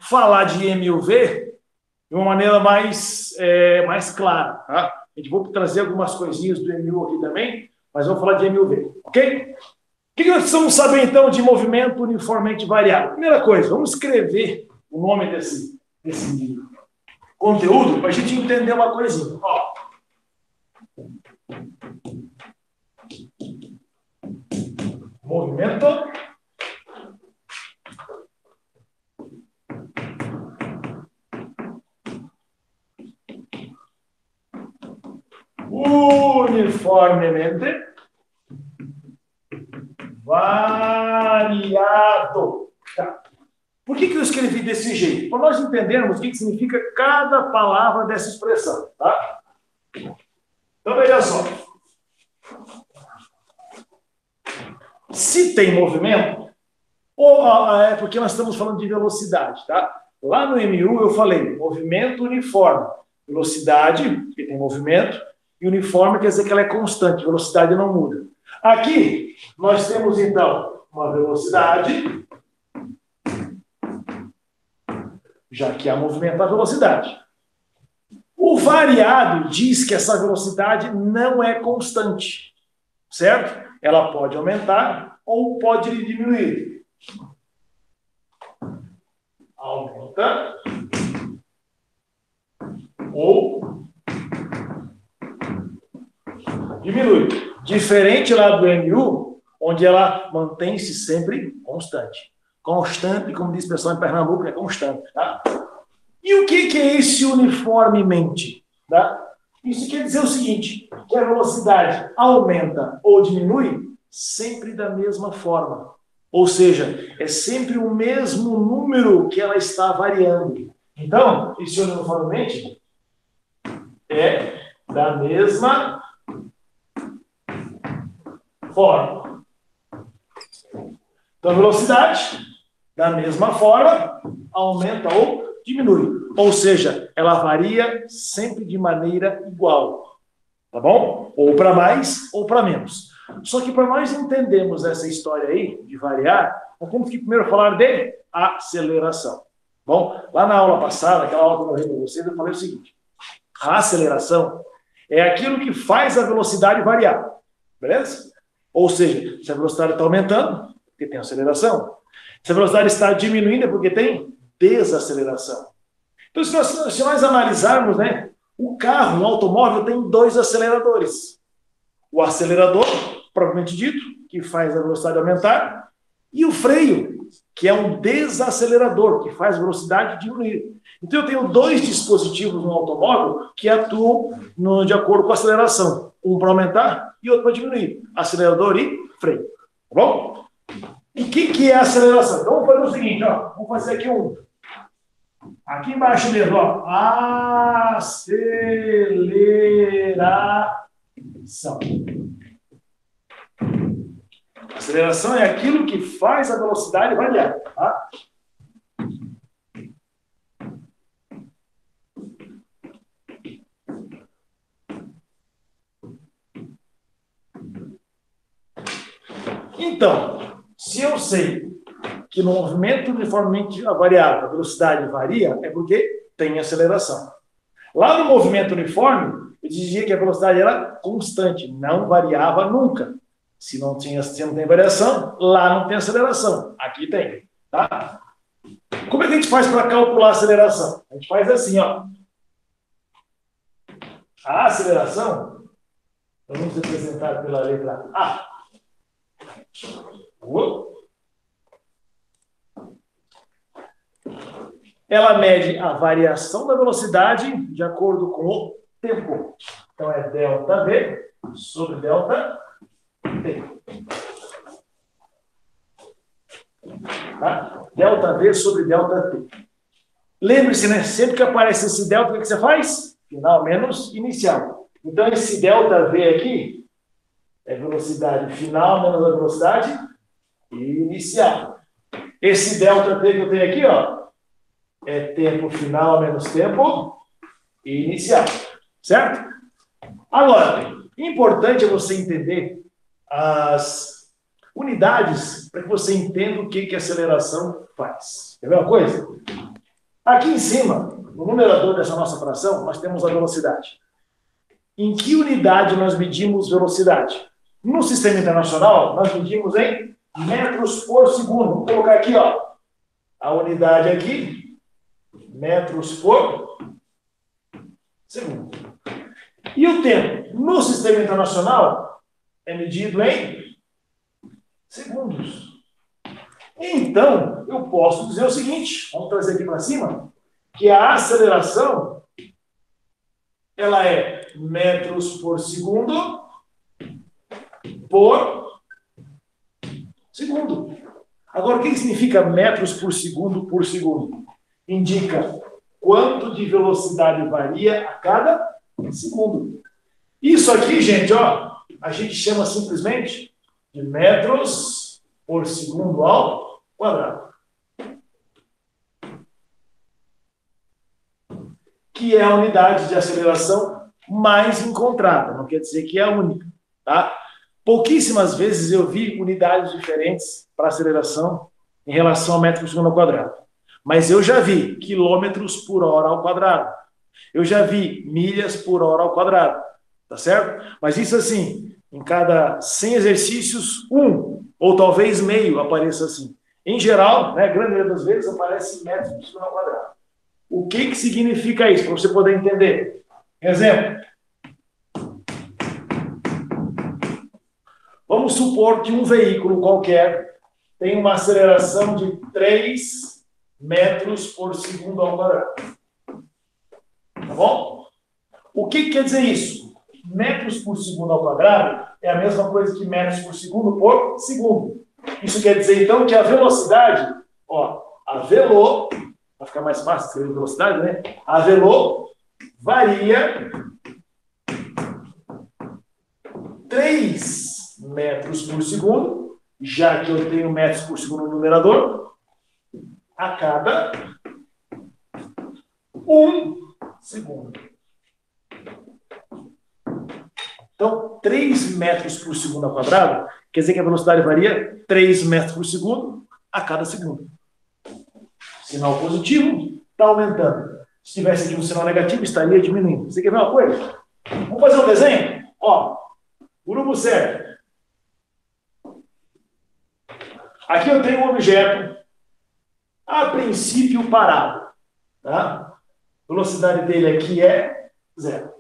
falar de MUV de uma maneira mais clara. Tá? A gente vai trazer algumas coisinhas do MU aqui também, mas vamos falar de MUV, ok? O que nós precisamos saber, então, de movimento uniformemente variável? Primeira coisa, vamos escrever o nome desse conteúdo para a gente entender uma coisinha. Ó. Movimento uniformemente variado. Tá. Por que eu escrevi desse jeito? Para nós entendermos o que significa cada palavra dessa expressão. Tá? Então, veja só. Se tem movimento, é porque nós estamos falando de velocidade. Tá? Lá no MU eu falei movimento uniforme. Velocidade, que tem movimento, e uniforme quer dizer que ela é constante, velocidade não muda. Aqui, nós temos, então, uma velocidade, já que há movimento na velocidade. O variado diz que essa velocidade não é constante, certo? Ela pode aumentar ou pode diminuir. Aumenta ou diminui. Diferente lá do MU, onde ela mantém-se sempre constante. Constante, como diz o pessoal em Pernambuco, é constante. Tá? E o que é esse uniformemente? Tá? Isso quer dizer o seguinte, que a velocidade aumenta ou diminui sempre da mesma forma. Ou seja, é sempre o mesmo número que ela está variando. Então, esse uniformemente é da mesma forma. Então, a velocidade, da mesma forma, aumenta ou diminui. Ou seja, ela varia sempre de maneira igual. Tá bom? Ou para mais ou para menos. Só que para nós entendermos essa história aí, de variar, nós temos que primeiro falar de aceleração. Bom, lá na aula passada, aquela aula que eu falei para vocês, eu falei o seguinte. A aceleração é aquilo que faz a velocidade variar. Beleza? Ou seja, se a velocidade está aumentando, porque tem aceleração. Se a velocidade está diminuindo, é porque tem desaceleração. Então, se nós analisarmos, né, o carro, o automóvel, tem dois aceleradores. O acelerador, propriamente dito, que faz a velocidade aumentar, e o freio, que é um desacelerador, que faz a velocidade diminuir. Então, eu tenho dois dispositivos no automóvel que atuam de acordo com a aceleração. Um para aumentar e outro para diminuir. Acelerador e freio. Tá bom? E o que é a aceleração? Então, vamos fazer o seguinte, ó. Vamos fazer aqui aqui embaixo mesmo, ó. Aceleração. Aceleração é aquilo que faz a velocidade variar, tá? Então, se eu sei que no movimento uniformemente variável a velocidade varia, é porque tem aceleração. Lá no movimento uniforme, eu dizia que a velocidade era constante, não variava nunca. Se não tem variação, lá não tem aceleração. Aqui tem, tá? Como é que a gente faz para calcular a aceleração? A gente faz assim, ó. A aceleração, vamos representar pela letra A. Ela mede a variação da velocidade de acordo com o tempo. Então, é ΔV sobre ΔT. Tá? ΔV sobre ΔT. Lembre-se, né? Sempre que aparece esse delta, o que você faz? Final menos inicial. Então, esse ΔV aqui é velocidade final menos a velocidade inicial. Esse ΔT que eu tenho aqui, ó, é tempo final menos tempo inicial. Certo? Agora, importante é você entender unidades para que você entenda o que a aceleração faz. Quer ver uma coisa? Aqui em cima, no numerador dessa nossa fração, nós temos a velocidade. Em que unidade nós medimos velocidade? No sistema internacional, nós medimos em metros por segundo. Vou colocar aqui, ó, a unidade aqui, metros por segundo. E o tempo no sistema internacional é medido em segundos. Então, eu posso dizer o seguinte, vamos trazer aqui para cima, que a aceleração, ela é metros por segundo por segundo. Agora, o que significa metros por segundo? Indica quanto de velocidade varia a cada segundo. Isso aqui, gente, ó, a gente chama simplesmente de metros por segundo ao quadrado. Que é a unidade de aceleração mais encontrada. Não quer dizer que é a única, tá? Pouquíssimas vezes eu vi unidades diferentes para aceleração em relação a metros por segundo ao quadrado. Mas eu já vi quilômetros por hora ao quadrado. Eu já vi milhas por hora ao quadrado. Tá certo? Mas isso assim, em cada 100 exercícios, ou talvez meio apareça assim. Em geral, né, a grande maioria das vezes aparece em metros por segundo ao quadrado. O que significa isso? Para você poder entender. Exemplo. Vamos supor que um veículo qualquer tem uma aceleração de 3 metros por segundo ao quadrado. Tá bom? O que quer dizer isso? Metros por segundo ao quadrado é a mesma coisa que metros por segundo por segundo. Isso quer dizer, então, que a velocidade, ó, a velo, vai ficar mais fácil escrever velocidade, né? A velo varia 3 metros por segundo, já que eu tenho metros por segundo no numerador, a cada 1 segundo. Então, 3 metros por segundo ao quadrado quer dizer que a velocidade varia 3 metros por segundo a cada segundo. Sinal positivo está aumentando. Se tivesse aqui um sinal negativo, estaria diminuindo. Você quer ver uma coisa? Vamos fazer um desenho? Ó, grupo certo. Aqui eu tenho um objeto, a princípio parado. Tá? A velocidade dele aqui é 0.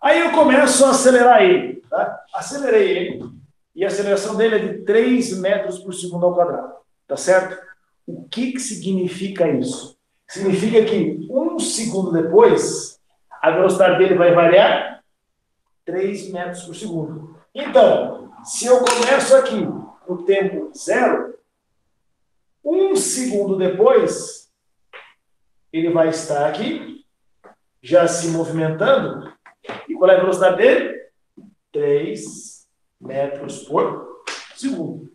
Aí eu começo a acelerar ele. Tá? Acelerei ele. E a aceleração dele é de 3 metros por segundo ao quadrado. Tá certo? O que significa isso? Significa que 1 segundo depois, a velocidade dele vai variar 3 metros por segundo. Então, se eu começo aqui no tempo 0, 1 segundo depois, ele vai estar aqui, já se movimentando. E qual é a velocidade dele? 3 metros por segundo.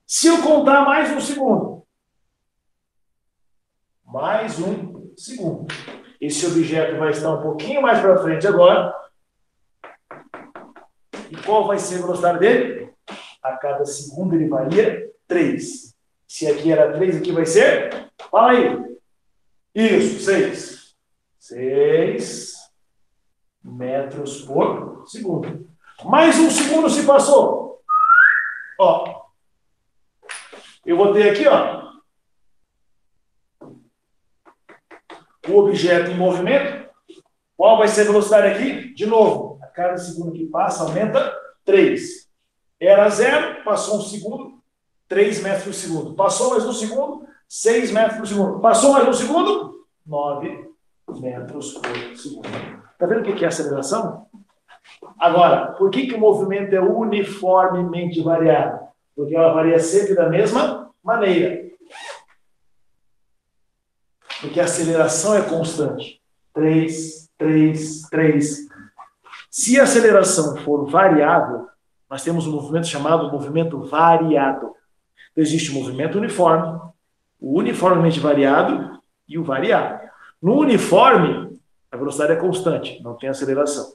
Se eu contar mais 1 segundo, mais 1 segundo, esse objeto vai estar um pouquinho mais para frente agora. E qual vai ser a velocidade dele? A cada segundo ele varia 3. Se aqui era 3, aqui vai ser? Fala aí. Isso, 6. 6 metros por segundo. Mais 1 segundo se passou. Ó. Eu vou ter aqui, ó, o objeto em movimento. Qual vai ser a velocidade aqui? De novo, a cada segundo que passa, aumenta 3. Era 0, passou 1 segundo, 3 metros por segundo. Passou mais 1 segundo, 6 metros por segundo. Passou mais 1 segundo, 9 metros por segundo. Está vendo o que é aceleração? Agora, por que o movimento é uniformemente variável? Porque ela varia sempre da mesma maneira. Porque a aceleração é constante. 3, 3, 3. Se a aceleração for variável, nós temos um movimento chamado movimento variado. Então, existe o movimento uniforme, o uniformemente variado e o variável. No uniforme, a velocidade é constante, não tem aceleração.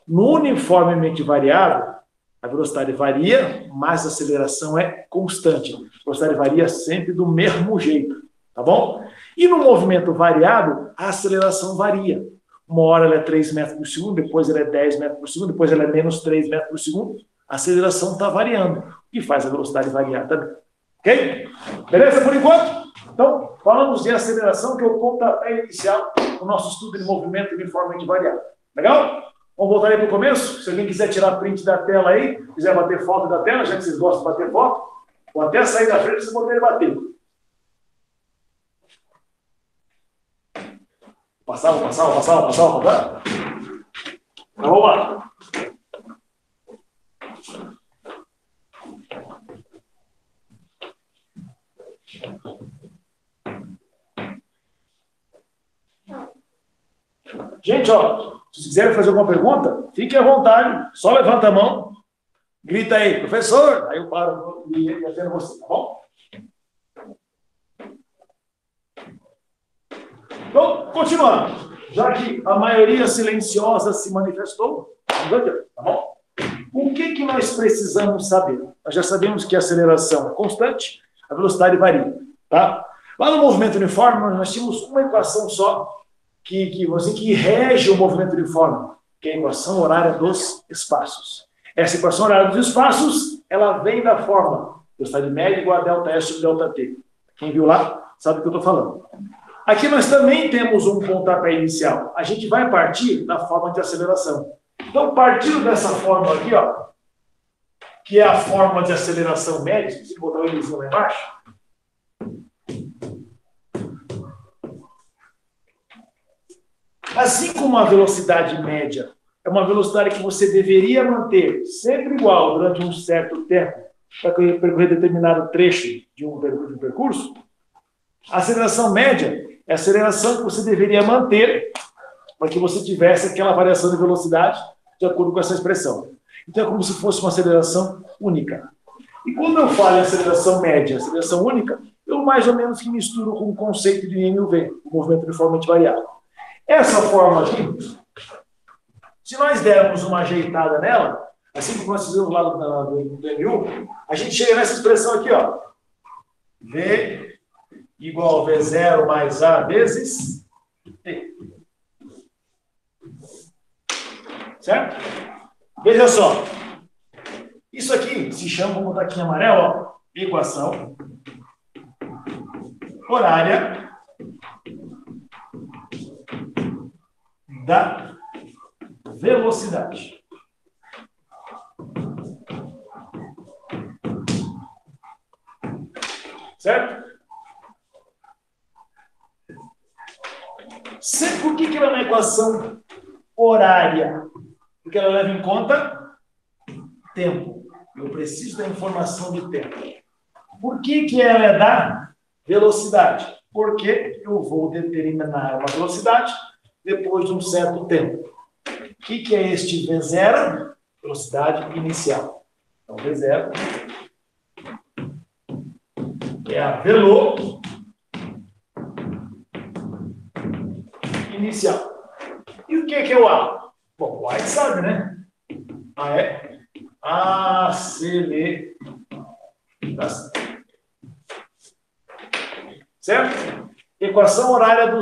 No uniformemente variável, A velocidade varia, mas a aceleração é constante. A velocidade varia sempre do mesmo jeito, tá bom? E no movimento variado, a aceleração varia. Uma hora ela é 3 metros por segundo, depois ela é 10 metros por segundo, depois ela é menos 3 metros por segundo. A aceleração está variando, o que faz a velocidade variar também. Ok? Beleza por enquanto? Então, falamos de aceleração, que é o pontapé inicial do nosso estudo de movimento uniformemente variado. Legal? Vamos voltar aí para o começo? Se alguém quiser tirar print da tela aí, quiser bater foto da tela, já que vocês gostam de bater foto, ou até sair da frente, vocês poderem bater. Passar. Então, vamos lá. Gente, ó, se quiserem fazer alguma pergunta, fiquem à vontade, só levanta a mão, grita aí, professor, aí eu paro e atendo você, tá bom? Então, continuando. Já que a maioria silenciosa se manifestou, vamos adiante, tá bom? O que nós precisamos saber? Nós já sabemos que a aceleração é constante, a velocidade varia, tá? Lá no movimento uniforme, nós tínhamos uma equação só que rege o movimento uniforme, que é a equação horária dos espaços. Essa equação horária dos espaços, ela vem da forma velocidade média igual a delta S sobre delta T. Quem viu lá sabe o que eu estou falando. Aqui nós também temos um pontapé inicial. A gente vai partir da forma de aceleração. Então, partindo dessa forma aqui, ó, que é a forma de aceleração média, se botar o índice lá embaixo, assim como a velocidade média é uma velocidade que você deveria manter sempre igual durante um certo tempo para percorrer determinado trecho de um percurso, a aceleração média é a aceleração que você deveria manter para que você tivesse aquela variação de velocidade de acordo com essa expressão. Então é como se fosse uma aceleração única. E quando eu falo em aceleração média, aceleração única, eu mais ou menos que misturo com o conceito de MUV, o movimento uniformemente variado. Essa forma aqui, se nós dermos uma ajeitada nela, assim como nós fizemos lá do MU, a gente chega nessa expressão aqui, ó. V igual a V0 mais A vezes T. Certo? Veja só. Isso aqui se chama, vamos botar aqui em amarelo, ó, equação horária da velocidade. Certo? Por que ela é uma equação horária? Porque ela leva em conta tempo. Eu preciso da informação de tempo. Por que ela é da velocidade? Porque eu vou determinar uma velocidade depois de um certo tempo. O que é este V0? Velocidade inicial. Então, V0 é a velo inicial. E o que é o A? Bom, o A gente sabe, né? A é aceleração. Certo? Equação horária da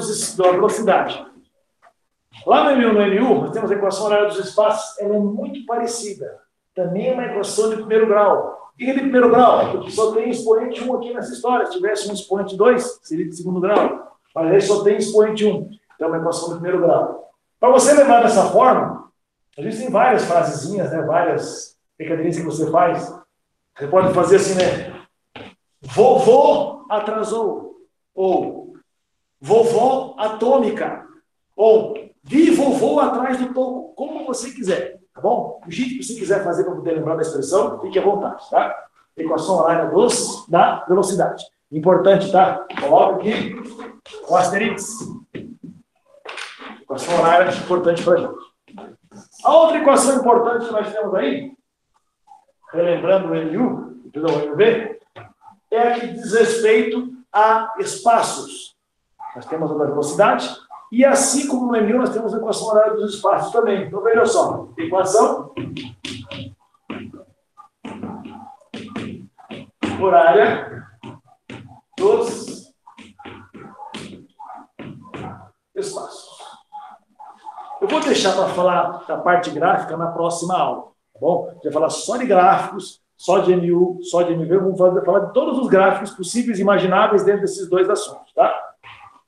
velocidade. Lá no MU, nós temos a equação horária dos espaços. Ela é muito parecida. Também é uma equação de primeiro grau. O que é de primeiro grau? Porque só tem expoente 1 aqui nessa história. Se tivesse um expoente 2, seria de segundo grau. Mas aí só tem expoente 1. Então é uma equação de primeiro grau. Para você lembrar dessa forma, existem várias frasezinhas, né? Várias brincadeirinhas que você faz. Você pode fazer assim, né? Vovô atrasou. Ou vovó atômica. Ou vi vovô atrás do toco. Como você quiser. Tá bom? O jeito que você quiser fazer para poder lembrar da expressão, fique à vontade, tá? Equação horária da velocidade. Importante, tá? Coloca aqui o asterix. Equação horária importante para a gente. A outra equação importante que nós temos aí, relembrando o MV, é a que diz respeito a espaços. Nós temos a da velocidade, e assim como no MU, nós temos a equação horária dos espaços também. Então, veja só, equação horária dos espaços. Eu vou deixar para falar da parte gráfica na próxima aula, tá bom? A gente vai falar só de gráficos, só de MU, só de MV, vamos falar de todos os gráficos possíveis e imagináveis dentro desses dois assuntos, tá?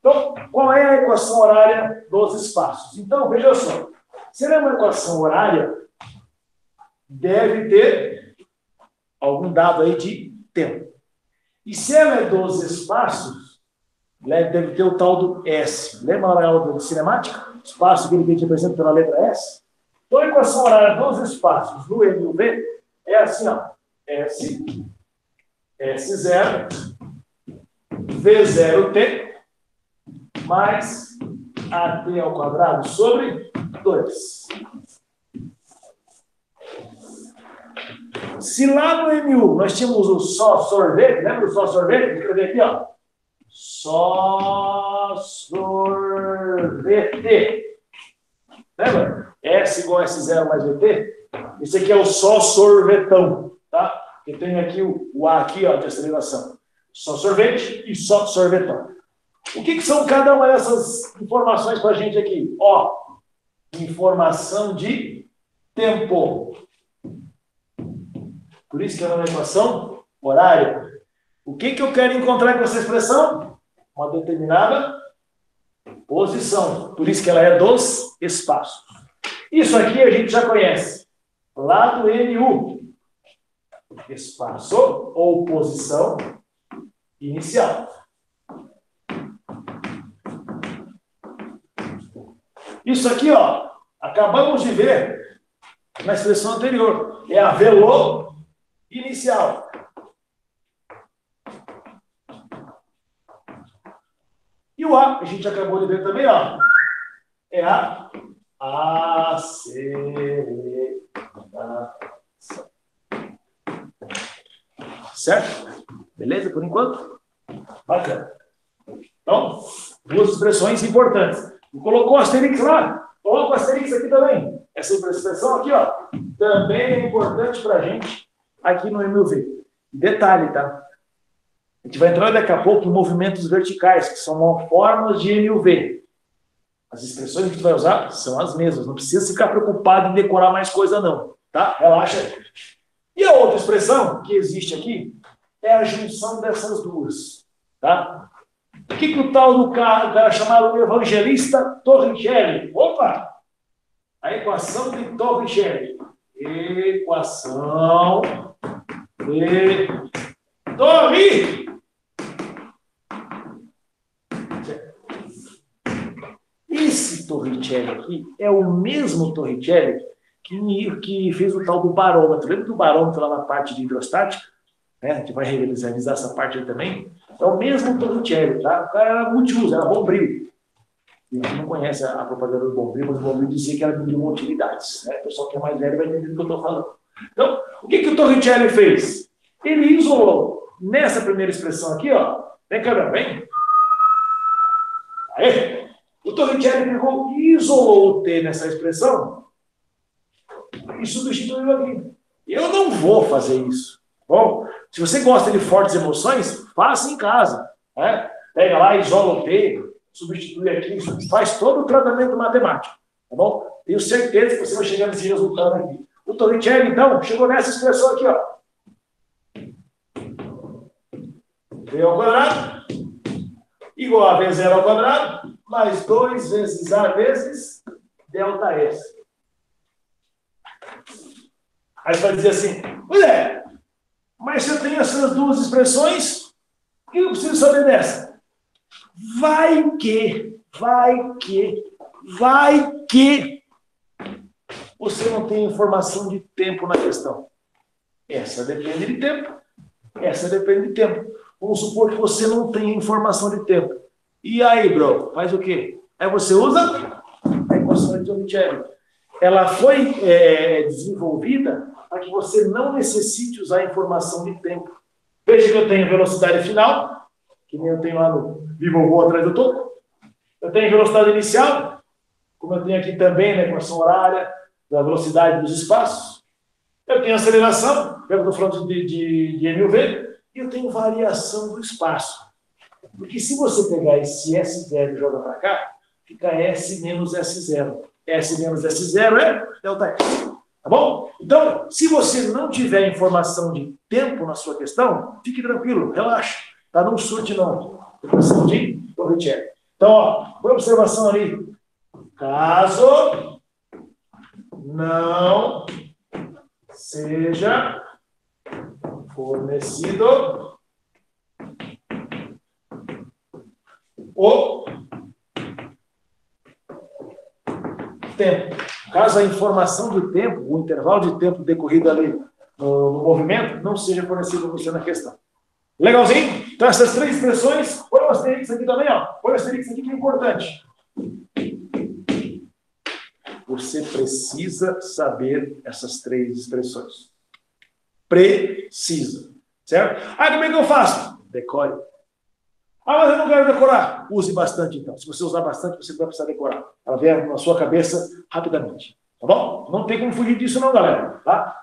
Então, qual é a equação horária dos espaços? Então, veja só, se ela é uma equação horária, deve ter algum dado aí de tempo. E se ela é dos espaços, deve ter o tal do S. Lembra na aula de cinemática? O espaço que ele representa pela letra S? Então, a equação horária dos espaços no MUV é assim, ó. S, S0, V0T, mais AT ao quadrado sobre 2. Se lá no MU nós tínhamos o só sorvete, lembra do só sorvete? Vou escrever aqui, ó. Só sorvete. Lembra? S igual a S0 mais VT. Esse aqui é o só sorvetão, tá? Eu tenho aqui o A aqui, ó, de aceleração. Só sorvete e só sorvetão. O que são cada uma dessas informações para a gente aqui? Ó, informação de tempo. Por isso que é uma equação horária. O que eu quero encontrar com essa expressão? Uma determinada posição. Por isso que ela é dos espaços. Isso aqui a gente já conhece. Lá do NU. Espaço ou posição inicial. Isso aqui, ó, acabamos de ver na expressão anterior. É a velo inicial. E o A, a gente acabou de ver também, ó. É a aceleração. Certo? Beleza, por enquanto? Bacana. Então, duas expressões importantes. Colocou asterix lá? Coloca o asterix aqui também. Essa expressão aqui, ó, também é importante para a gente aqui no MUV. Detalhe, tá? A gente vai entrar daqui a pouco em movimentos verticais, que são formas de MUV. As expressões que a gente vai usar são as mesmas. Não precisa ficar preocupado em decorar mais coisa, não. Tá? Relaxa aí. E a outra expressão que existe aqui é a junção dessas duas. Tá? O que o tal do cara chamado evangelista Torricelli? Opa! A equação de Torricelli. Equação de Torricelli. Esse Torricelli aqui é o mesmo Torricelli que fez o tal do barômetro. Lembra do barômetro lá na parte de hidrostática? Né? A gente vai realizar essa parte aí também. É o mesmo Torricelli, tá? O cara era multiuso, era Bombril. A gente não conhece a propaganda do Bombril, mas o Bombril dizia que era de uma utilidades. Né? O pessoal que é mais velho vai entender o que eu estou falando. Então, o que o Torricelli fez? Ele isolou nessa primeira expressão aqui, ó. Vem, câmera, vem. Aí. O Torricelli pegou e isolou o T nessa expressão e substituiu aqui. Eu não vou fazer isso. Bom, se você gosta de fortes emoções, faça em casa. Né? Pega lá, isola o T, substitui aqui, faz todo o tratamento matemático. Tá bom? Tenho certeza que você vai chegar nesse resultado aqui. O Torricelli, então, chegou nessa expressão aqui, ó. V ao quadrado igual a V0 ao quadrado mais 2 vezes A vezes delta S. Aí você vai dizer assim, pois é, mas se eu tenho essas duas expressões, o que eu preciso saber dessa? Vai que você não tem informação de tempo na questão. Essa depende de tempo, essa depende de tempo. Vamos supor que você não tenha informação de tempo. E aí, bro, faz o quê? Aí você usa a equação de Torricelli. Ela foi desenvolvida para que você não necessite usar a informação de tempo. Veja que eu tenho velocidade final, que nem eu tenho lá no Vivo atrás do topo. Eu tenho velocidade inicial, como eu tenho aqui também na equação horária, da velocidade dos espaços. Eu tenho aceleração, eu estou falando de MUV. e eu tenho variação do espaço. Porque se você pegar esse S0 e jogar para cá, fica S menos S0. S menos S0 é delta S. Tá bom? Então, se você não tiver informação de tempo na sua questão, fique tranquilo, relaxa. Tá? Não surte, não. É questão de corretir. Então, ó, por observação ali. Caso não seja fornecido o tempo. Caso a informação do tempo, o intervalo de tempo decorrido ali no movimento, não seja fornecido você na questão. Legalzinho? Então, essas três expressões, põe o asterisco aqui também, ó. Põe o asterisco aqui que é importante. Você precisa saber essas três expressões. Precisa. Certo? Ah, como é que eu faço? Decore. Ah, mas eu não quero decorar. Use bastante, então. Se você usar bastante, você vai precisar decorar. Ela vem na sua cabeça rapidamente. Tá bom? Não tem como fugir disso não, galera. Tá?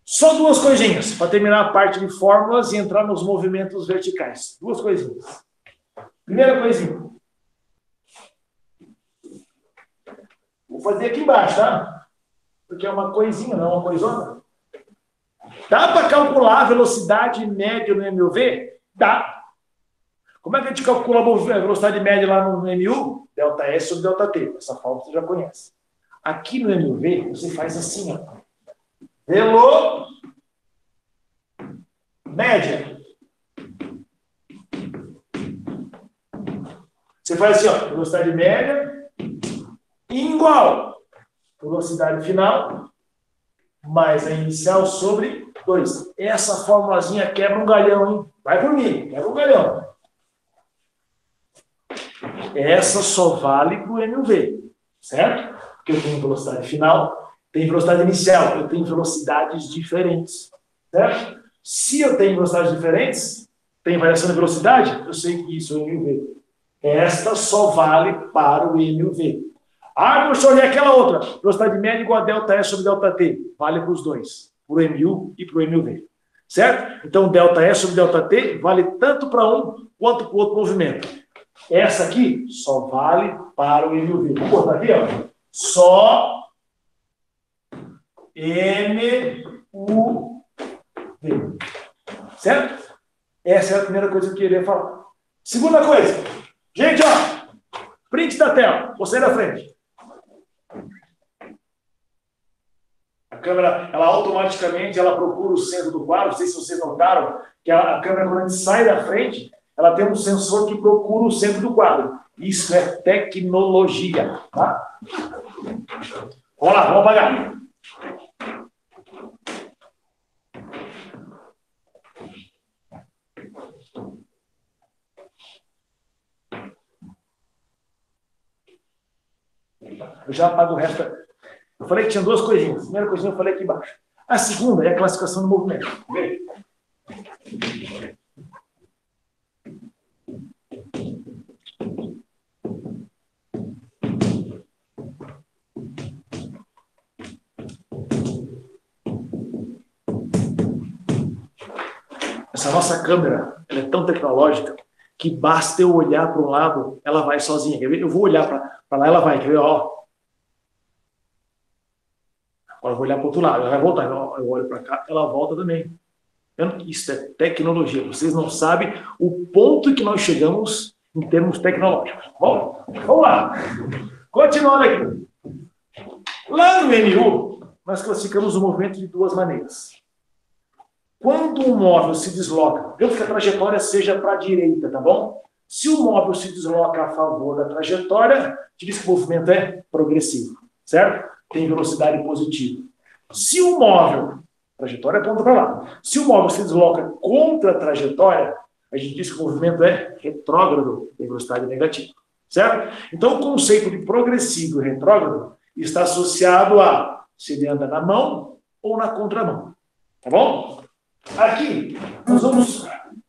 Só duas coisinhas, para terminar a parte de fórmulas e entrar nos movimentos verticais. Duas coisinhas. Primeira coisinha. Vou fazer aqui embaixo, tá? Porque é uma coisinha, não é uma coisona. Dá para calcular a velocidade média no MUV? Dá. Como é que a gente calcula a velocidade média lá no MU? Delta S sobre delta T. Essa fórmula você já conhece. Aqui no MUV, você faz assim, ó. Velo média. Você faz assim, ó. Velocidade média igual velocidade final mais a inicial sobre 2. Essa formulazinha quebra um galhão, hein? Vai por mim, quebra um galhão. Essa só vale para o MUV, certo? Porque eu tenho velocidade final, tenho velocidade inicial, eu tenho velocidades diferentes, certo? Se eu tenho velocidades diferentes, tem variação de velocidade, eu sei que isso é o MUV. Esta só vale para o MUV. Ah, professor, e aquela outra? Velocidade média igual a delta S sobre delta T. Vale para os dois, para o MU e para o MUV. Certo? Então, delta S sobre delta T vale tanto para um quanto para o outro movimento. Essa aqui só vale para o MUV. Vou botar aqui, ó. Só MUV. Certo? Essa é a primeira coisa que eu queria falar. Segunda coisa. Gente, ó. Print da tela. Você na frente. A câmera, ela automaticamente procura o centro do quadro. Não sei se vocês notaram que a câmera, quando a gente sai da frente, ela tem um sensor que procura o centro do quadro. Isso é tecnologia, tá? Vamos lá, vamos apagar. Eu já apago o resto. Eu falei que tinha duas coisinhas. A primeira coisinha eu falei aqui embaixo. A segunda é a classificação do movimento. Vê? Essa nossa câmera, ela é tão tecnológica que basta eu olhar para um lado, ela vai sozinha. Quer ver? Eu vou olhar para lá, ela vai. Quer ver? Ó. Agora eu vou olhar para o outro lado, ela vai voltar. Eu olho para cá, ela volta também. Isso é tecnologia. Vocês não sabem o ponto que nós chegamos em termos tecnológicos. Bom, vamos lá. Continuando aqui. Lá no MU, nós classificamos o movimento de duas maneiras. Quando um móvel se desloca, vemos que a trajetória seja para a direita, tá bom? Se o móvel se desloca a favor da trajetória, diz que o movimento é progressivo, certo? Tem velocidade positiva. Se o móvel, a trajetória aponta para lá, se o móvel se desloca contra a trajetória, a gente diz que o movimento é retrógrado, tem velocidade negativa, certo? Então, o conceito de progressivo e retrógrado está associado a se ele anda na mão ou na contramão, tá bom? Aqui, nós vamos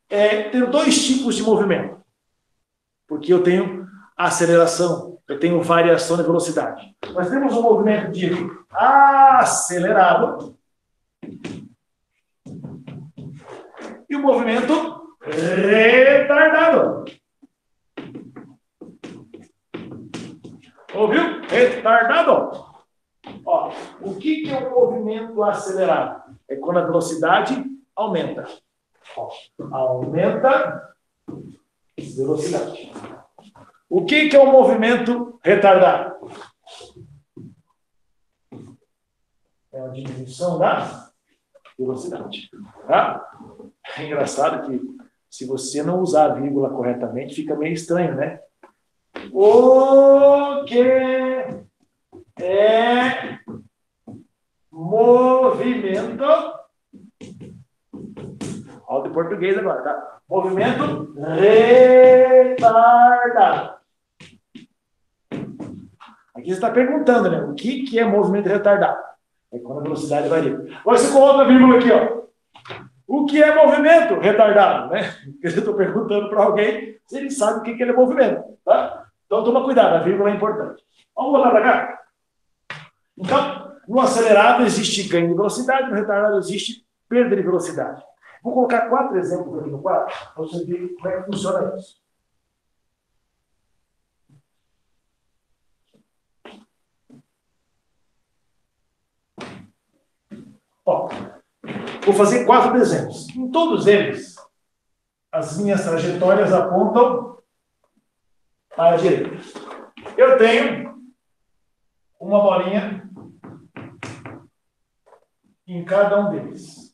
ter dois tipos de movimento. Porque eu tenho aceleração, eu tenho variação de velocidade. Nós temos um movimento de acelerado e o movimento retardado. Ouviu? Retardado. Ó, o que é o movimento acelerado? É quando a velocidade aumenta. Ó, aumenta a velocidade. O que é o movimento retardado? É a diminuição da velocidade. Tá? É engraçado que se você não usar a vírgula corretamente, fica meio estranho, né? O que é movimento... Aula de português agora, tá? Movimento retardado. Aqui você está perguntando, né? O que é movimento retardado? É quando a velocidade varia. Agora você coloca a vírgula aqui, ó. O que é movimento retardado, né? Porque eu estou perguntando para alguém se ele sabe o que é movimento, tá? Então toma cuidado, a vírgula é importante. Vamos voltar para cá? Então, no acelerado existe ganho de velocidade, no retardado existe perda de velocidade. Vou colocar 4 exemplos aqui no quadro, para você ver como é que funciona isso. Ó, vou fazer 4 desenhos. Em todos eles, as minhas trajetórias apontam para a direita. Eu tenho uma bolinha em cada um deles.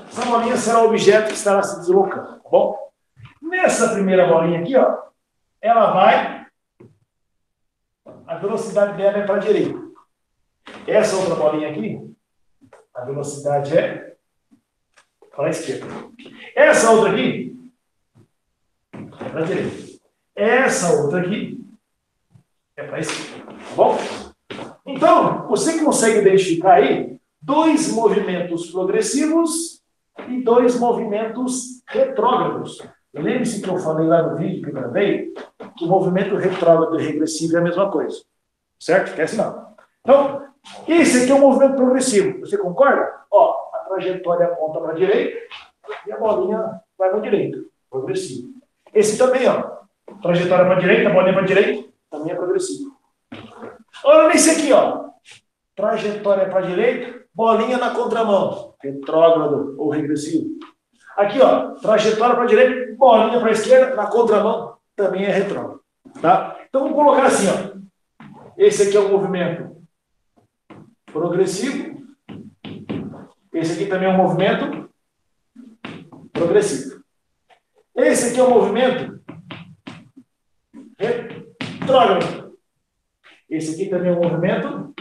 Essa bolinha será o objeto que estará se deslocando, tá bom? Nessa primeira bolinha aqui, ó, ela vai, a velocidade dela é para a direita. Essa outra bolinha aqui, a velocidade é para a esquerda. Essa outra aqui é para a direita. Essa outra aqui é para a esquerda, tá bom? Então, você consegue identificar aí 2 movimentos progressivos e 2 movimentos retrógrados. Lembre-se que eu falei lá no vídeo que eu gravei que o movimento retrógrado e regressivo é a mesma coisa. Certo? Esquece não. Então, esse aqui é um movimento progressivo. Você concorda? Ó, a trajetória aponta para a direita e a bolinha vai para a direita. Progressivo. Esse também, ó. Trajetória para a direita, a bolinha para a direita, também é progressivo. Olha nesse aqui, ó. Trajetória para a direita, bolinha na contramão. Retrógrado ou regressivo. Aqui, ó. Trajetória para a direita, bolinha para a esquerda, na contramão, também é retrógrado. Tá? Então, vamos colocar assim, ó. Esse aqui é o movimento progressivo. Esse aqui também é um movimento progressivo. Esse aqui é o movimento retrógrado. Esse aqui também é um movimento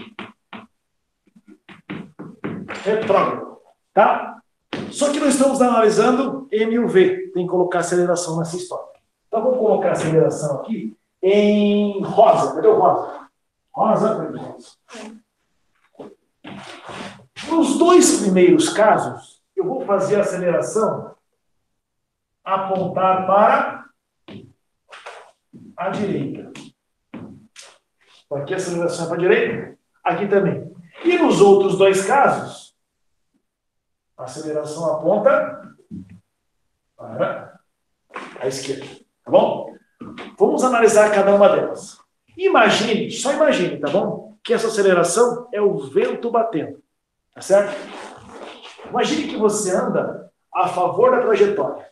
retrógrado. Tá? Só que nós estamos analisando M e o V. Tem que colocar aceleração nessa história. Então, vamos colocar a aceleração aqui em rosa. Cadê o rosa? Rosa. Nos 2 primeiros casos, eu vou fazer a aceleração apontar para a direita. Aqui a aceleração é para a direita, aqui também. E nos outros 2 casos, a aceleração aponta para a esquerda. Tá bom? Vamos analisar cada uma delas. Imagine, só imagine, tá bom? Que essa aceleração é o vento batendo. Tá certo? Imagine que você anda a favor da trajetória.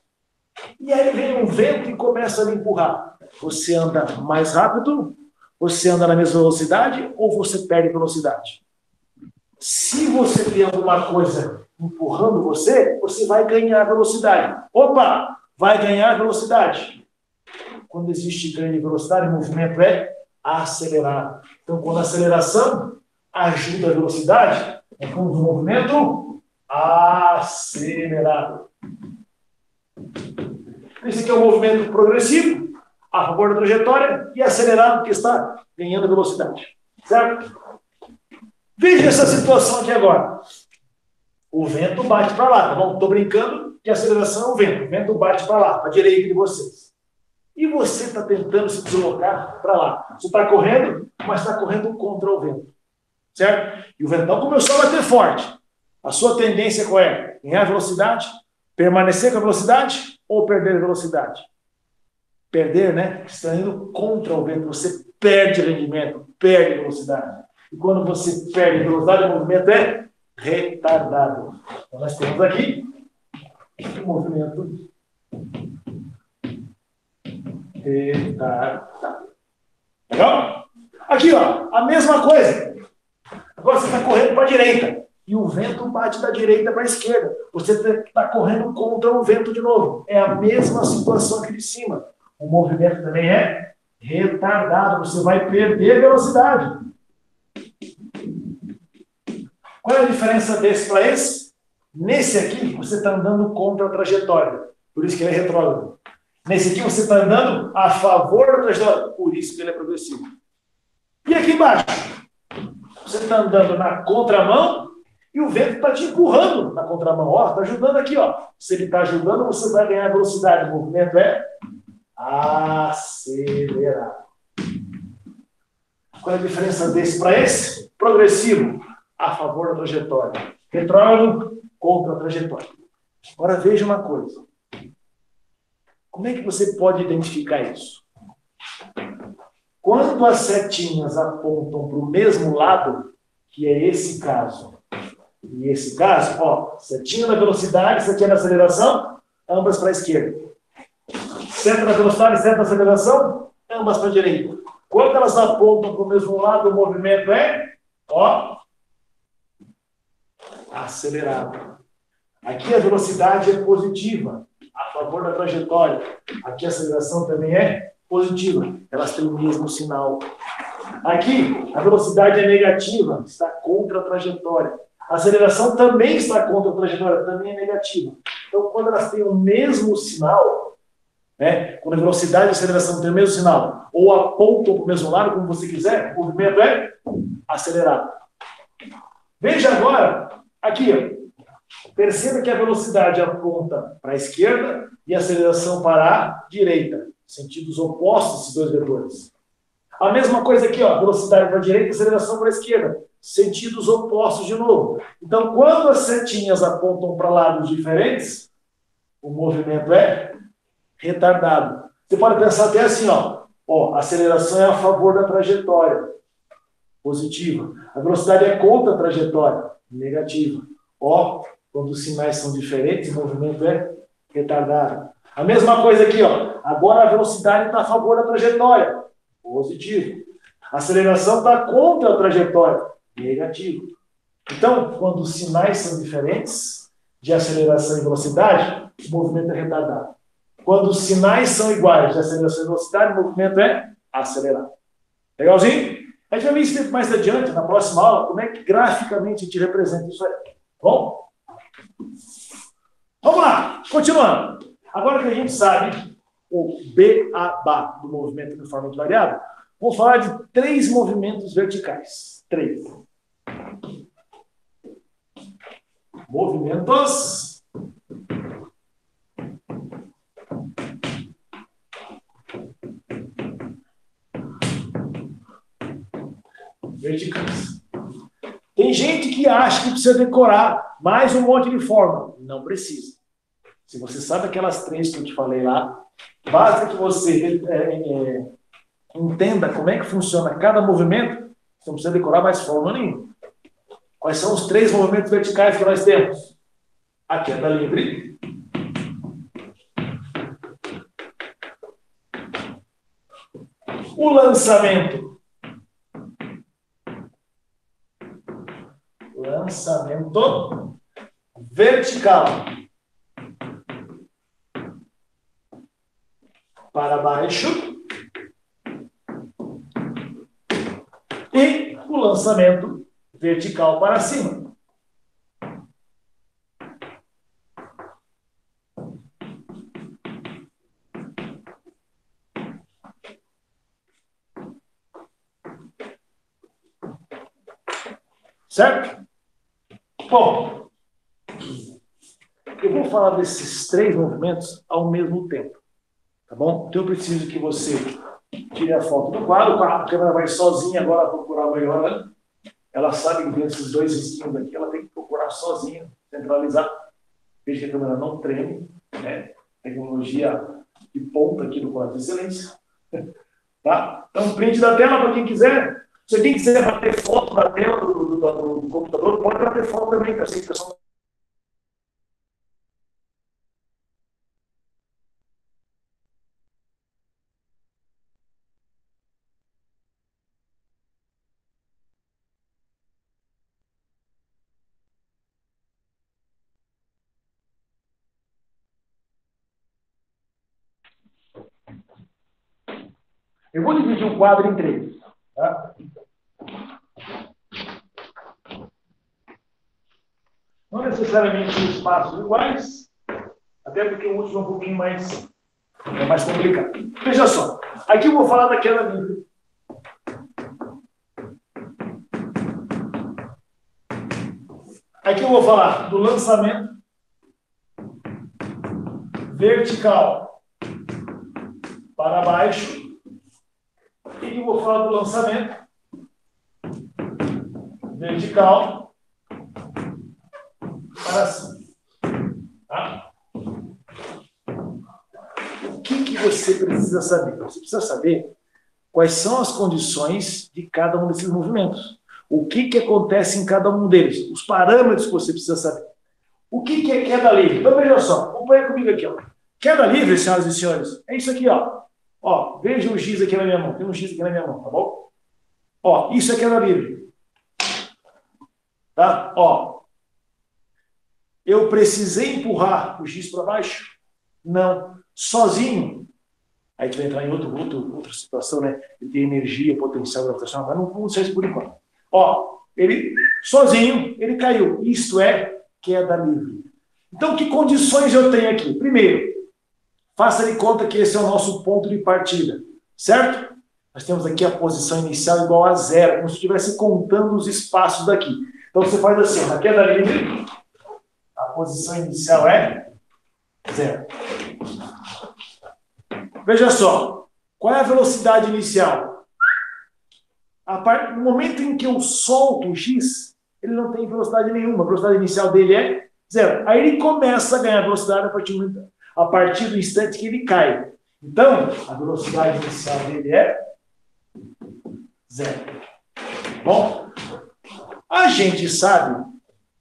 E aí vem um vento e começa a lhe empurrar. Você anda mais rápido, você anda na mesma velocidade ou você perde velocidade? Se você tem alguma coisa empurrando você, você vai ganhar velocidade. Opa! Vai ganhar velocidade. Quando existe ganho de velocidade, o movimento é acelerado. Então, quando a aceleração ajuda a velocidade, é como um movimento acelerado. Esse aqui é o movimento progressivo, a favor da trajetória, e acelerado, que está ganhando velocidade. Certo? Veja essa situação aqui agora. O vento bate para lá, tá bom? Estou brincando que a aceleração é o vento. O vento bate para lá, para a direita de vocês. E você está tentando se deslocar para lá. Você está correndo, mas está correndo contra o vento. Certo? E o ventão começou a bater forte. A sua tendência qual é? Ganhar velocidade? Permanecer com a velocidade? Ou perder a velocidade? Perder, né? Você está indo contra o vento. Você perde rendimento, perde velocidade. E quando você perde velocidade, o movimento é retardado. Então, nós temos aqui o movimento retardado. Legal? Aqui, ó, a mesma coisa. Agora você está correndo para a direita e o vento bate da direita para a esquerda. Você está correndo contra o vento de novo. É a mesma situação aqui de cima. O movimento também é retardado. Você vai perder velocidade. Qual é a diferença desse para esse? Nesse aqui, você está andando contra a trajetória. Por isso que ele é retrógrado. Nesse aqui, você está andando a favor da trajetória. Por isso que ele é progressivo. E aqui embaixo? Você está andando na contramão e o vento está te empurrando na contramão. Ó, está ajudando aqui, ó. Se ele está ajudando, você vai ganhar velocidade. O movimento é acelerado. Qual é a diferença desse para esse? Progressivo, a favor da trajetória. Retrógrado, contra a trajetória. Agora veja uma coisa. Como é que você pode identificar isso? Quando as setinhas apontam para o mesmo lado, que é esse caso, e esse caso, ó, setinha da velocidade, setinha da aceleração, ambas para a esquerda. Seta da velocidade, seta da aceleração, ambas para a direita. Quando elas apontam para o mesmo lado, o movimento é, ó, acelerado. Aqui a velocidade é positiva, a favor da trajetória. Aqui a aceleração também é positiva. Elas têm o mesmo sinal. Aqui, a velocidade é negativa, está contra a trajetória. A aceleração também está contra a trajetória, também é negativa. Então, quando elas têm o mesmo sinal, né, quando a velocidade e a aceleração têm o mesmo sinal, ou apontam para o mesmo lado, como você quiser, o movimento é acelerado. Veja agora, aqui, ó. Perceba que a velocidade aponta para a esquerda e a aceleração para a direita. Sentidos opostos esses dois vetores. A mesma coisa aqui, ó, velocidade para a direita e aceleração para a esquerda. Sentidos opostos de novo. Então, quando as setinhas apontam para lados diferentes, o movimento é retardado. Você pode pensar até assim, ó, a aceleração é a favor da trajetória, positiva. A velocidade é contra a trajetória, negativa. Ó, quando os sinais são diferentes, o movimento é retardado. A mesma coisa aqui, ó. Agora a velocidade está a favor da trajetória, positivo. A aceleração está contra a trajetória, negativo. Então, quando os sinais são diferentes, de aceleração e velocidade, o movimento é retardado. Quando os sinais são iguais de aceleração e velocidade, o movimento é acelerado. Legalzinho? A gente vai ver isso mais adiante, na próxima aula, como é que graficamente a gente representa isso aí. Bom? Vamos lá, continuando. Agora que a gente sabe o beabá do movimento uniformemente variável, vamos falar de 3 movimentos verticais. 3. Movimentos verticais. Tem gente que acha que precisa decorar mais um monte de fórmula. Não precisa. Se você sabe aquelas 3 que eu te falei lá, basta que você entenda como é que funciona cada movimento, você não precisa decorar mais fórmula nenhuma. Quais são os 3 movimentos verticais que nós temos? A queda livre, o lançamento vertical para baixo e o lançamento vertical para cima. Certo? Bom, eu vou falar desses 3 movimentos ao mesmo tempo. Tá bom? Então eu preciso que você tire a foto do quadro. A câmera vai sozinha agora procurar o melhor, né? Ela sabe que tem esses dois risquinhos aqui, ela tem que procurar sozinha, centralizar. Veja que a câmera não treme, né? Tecnologia de ponta aqui do quadro de excelência. Tá? Então, print da tela para quem quiser. Se quem quiser bater foto da tela do computador, pode bater foto também, para a situação. Eu vou dividir o quadro em três. Tá? Não necessariamente em espaços iguais, até porque o último é um pouquinho mais complicado. Veja só, aqui eu vou falar da queda livre. Aqui eu vou falar do lançamento vertical para baixo. E eu vou falar do lançamento vertical para cima. Tá? O que você precisa saber? Você precisa saber quais são as condições de cada um desses movimentos. O que acontece em cada um deles. Os parâmetros que você precisa saber. O que é queda livre? Então, veja só. Acompanha comigo aqui. Ó. Queda livre, senhoras e senhores, é isso aqui. Ó, veja o giz aqui na minha mão. Tem um giz aqui na minha mão, tá bom? Ó, isso é queda livre. Tá? Ó. Eu precisei empurrar o giz para baixo? Não. Sozinho. Aí a gente vai entrar em outra situação, né? Ele tem energia, potencial gravitacional, mas não vamos ser isso por enquanto. Ó, ele sozinho, ele caiu. Isto é queda livre. Então, que condições eu tenho aqui? Primeiro, faça de conta que esse é o nosso ponto de partida, certo? Nós temos aqui a posição inicial igual a zero, como se estivesse contando os espaços daqui. Então, você faz assim, na queda livre, a posição inicial é zero. Veja só, qual é a velocidade inicial? No momento em que eu solto o X, ele não tem velocidade nenhuma, a velocidade inicial dele é zero. Aí ele começa a ganhar velocidade a partir do instante que ele cai. Então, a velocidade inicial dele é zero. Bom, a gente sabe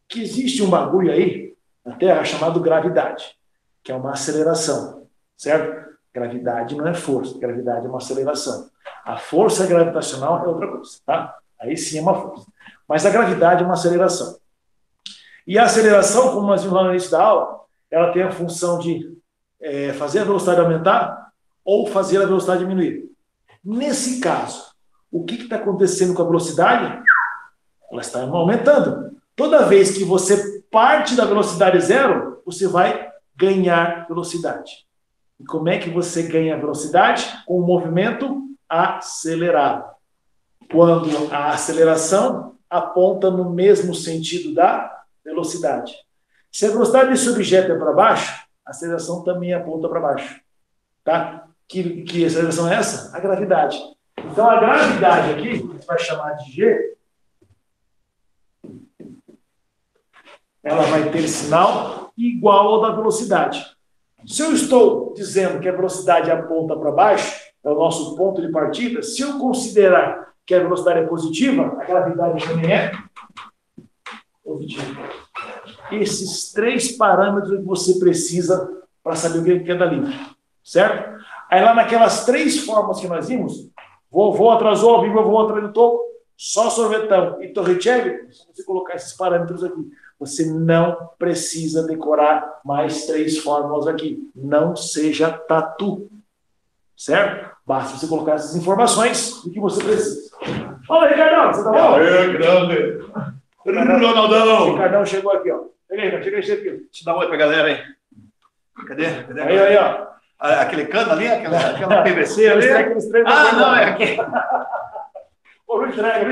que existe um bagulho aí na Terra chamado gravidade, que é uma aceleração, certo? Gravidade não é força, gravidade é uma aceleração. A força gravitacional é outra coisa, tá? Aí sim é uma força. Mas a gravidade é uma aceleração. E a aceleração, como nós vimos lá no início da aula, ela tem a função de fazer a velocidade aumentar ou fazer a velocidade diminuir. Nesse caso, o que está acontecendo com a velocidade? Ela está aumentando. Toda vez que você parte da velocidade zero, você vai ganhar velocidade. E como é que você ganha velocidade? Com o movimento acelerado. Quando a aceleração aponta no mesmo sentido da velocidade. Se a velocidade desse objeto é para baixo, a aceleração também aponta para baixo. Tá? Que aceleração é essa? A gravidade. Então, a gravidade aqui, a gente vai chamar de G, ela vai ter sinal igual ao da velocidade. Se eu estou dizendo que a velocidade aponta para baixo, é o nosso ponto de partida, se eu considerar que a velocidade é positiva, a gravidade também é positiva. Esses três parâmetros que você precisa para saber o que é queda livre. Certo? Aí lá naquelas três formas que nós vimos, vovô atrasou ao vivo, vovô atrás do topo, só sorvetão e Torricelli, se você colocar esses parâmetros aqui, você não precisa decorar mais três fórmulas aqui. Não seja tatu. Certo? Basta você colocar essas informações do que você precisa. Fala, Ricardão, você tá bom? Aê, grande! Ronaldão! O Ricardão chegou aqui, ó. Chega aí. Deixa eu dar um oi pra galera aí. Cadê? Aí, ó. Aquele cano ali, aquela PVC ali. Não, é aqui. Ô, não entrega.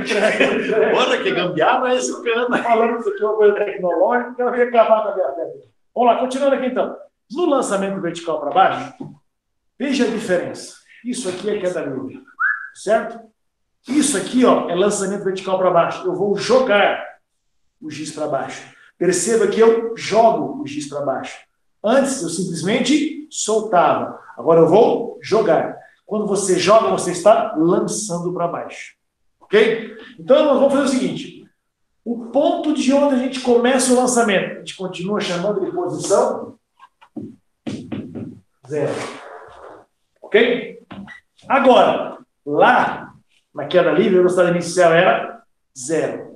Olha que gambiarra é esse cano. Falando isso aqui, uma coisa tecnológica, que ela veio acabar com a minha festa. Vamos lá, continuando aqui então. No lançamento vertical para baixo, Veja a diferença. Isso aqui é queda livre, certo? Isso aqui, ó, é lançamento vertical para baixo. Eu vou jogar o giz para baixo. Perceba que eu jogo o giz para baixo. Antes eu simplesmente soltava. Agora eu vou jogar. Quando você joga, você está lançando para baixo. Ok? Então nós vamos fazer o seguinte. O ponto de onde a gente começa o lançamento, a gente continua chamando de posição 0. Ok? Agora, lá, na queda livre, a velocidade inicial era 0.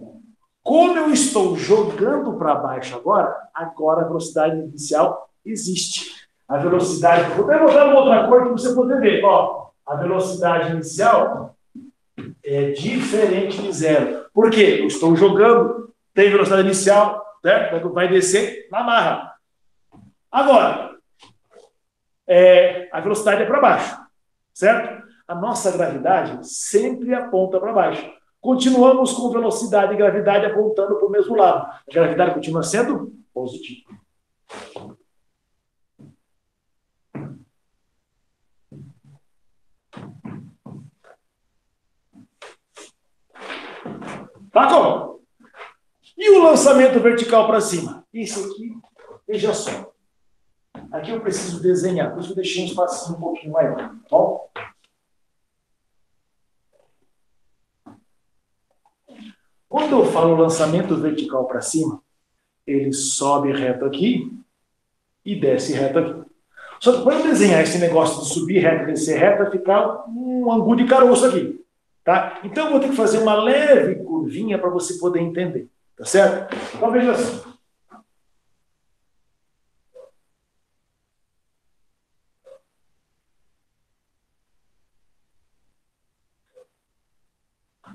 Como eu estou jogando para baixo agora a velocidade inicial existe. A velocidade... Vou até botar uma outra cor para você poder ver. Ó, a velocidade inicial é diferente de 0. Por quê? Eu estou jogando, tem velocidade inicial, certo? Vai descer na marra. Agora, a velocidade é para baixo, certo? A nossa gravidade sempre aponta para baixo. Continuamos com velocidade e gravidade apontando para o mesmo lado. A gravidade continua sendo positiva. Tá como? E o lançamento vertical para cima? Isso aqui, veja só. Aqui eu preciso desenhar, por isso eu deixei um espacinho um pouquinho maior, tá bom? Quando eu falo lançamento vertical para cima, ele sobe reto aqui e desce reto aqui. Só que para eu desenhar esse negócio de subir reto e descer reto, vai ficar um angu de caroço aqui. Tá? Então eu vou ter que fazer uma leve curvinha para você poder entender. Tá certo? Então veja assim.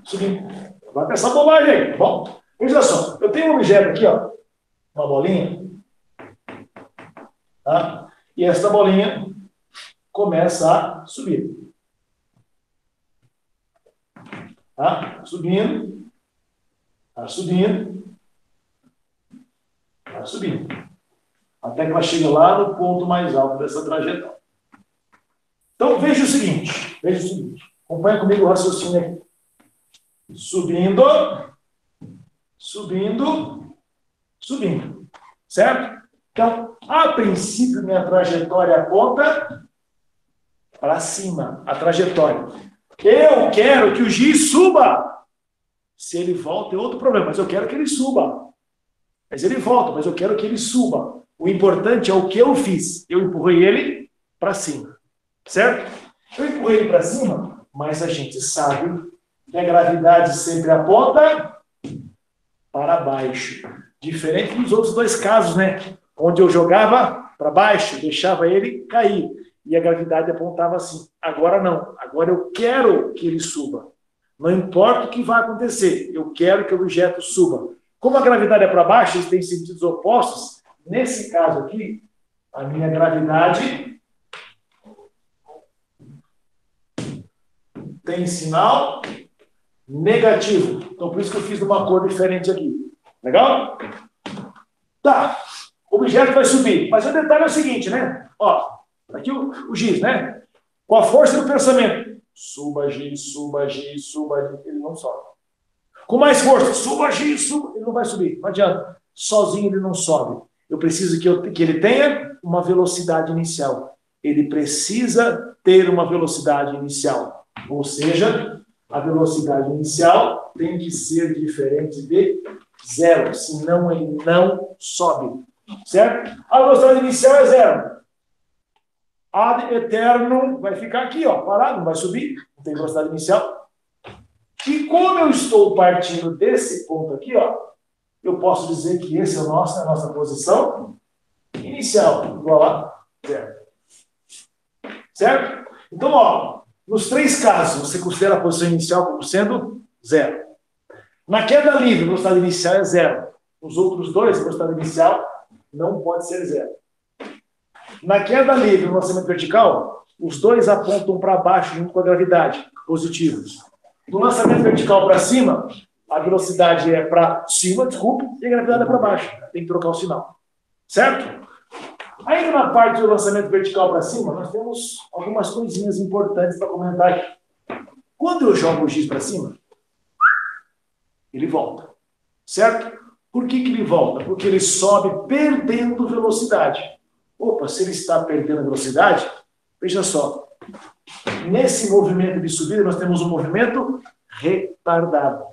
Subindo. Vai pensar bobagem aí, tá bom? Veja só, eu tenho um objeto aqui, ó, uma bolinha, tá? E essa bolinha começa a subir. Tá? Subindo, tá subindo, tá subindo. Até que ela chega lá no ponto mais alto dessa trajetória. Então veja o seguinte, acompanha comigo o raciocínio aqui. Subindo, subindo, subindo. Certo? Então, a princípio, minha trajetória aponta para cima, a trajetória. Eu quero que o giz suba. Se ele volta, é outro problema, mas eu quero que ele suba. Mas ele volta, mas eu quero que ele suba. O importante é o que eu fiz. Eu empurrei ele para cima. Certo? Eu empurrei ele para cima, mas a gente sabe que a gravidade sempre aponta para baixo. Diferente dos outros dois casos, né? Onde eu jogava para baixo, deixava ele cair. E a gravidade apontava assim. Agora não. Agora eu quero que ele suba. Não importa o que vai acontecer. Eu quero que o objeto suba. Como a gravidade é para baixo, eles têm sentidos opostos. Nesse caso aqui, a minha gravidade tem sinal negativo. Então, por isso que eu fiz uma cor diferente aqui. Legal? Tá. O objeto vai subir. Mas o detalhe é o seguinte, né? Ó, aqui o giz, né? Com a força do pensamento. Suba, giz, suba, giz, suba, giz. Ele não sobe. Com mais força. Suba, giz, suba. Ele não vai subir. Não adianta. Sozinho ele não sobe. Eu preciso que ele tenha uma velocidade inicial. Ele precisa ter uma velocidade inicial. Ou seja, a velocidade inicial tem que ser diferente de 0, senão ele não sobe. Certo? A velocidade inicial é 0. Ad eterno vai ficar aqui, ó, parado, não vai subir, não tem velocidade inicial. E como eu estou partindo desse ponto aqui, ó, eu posso dizer que esse é a nossa posição inicial, igual a 0. Certo? Então, ó, nos 3 casos, você considera a posição inicial como sendo 0. Na queda livre, a velocidade inicial é 0. Nos outros 2, a velocidade inicial não pode ser 0. Na queda livre, no lançamento vertical, os 2 apontam para baixo junto com a gravidade, positivos. No lançamento vertical para cima, a velocidade é para cima, desculpe, e a gravidade é para baixo. Tem que trocar o sinal. Certo? Ainda na parte do lançamento vertical para cima, nós temos algumas coisinhas importantes para comentar aqui. Quando eu jogo o giz para cima, ele volta, certo? Por que ele volta? Porque ele sobe perdendo velocidade. Opa, se ele está perdendo velocidade, veja só, nesse movimento de subida nós temos um movimento retardado.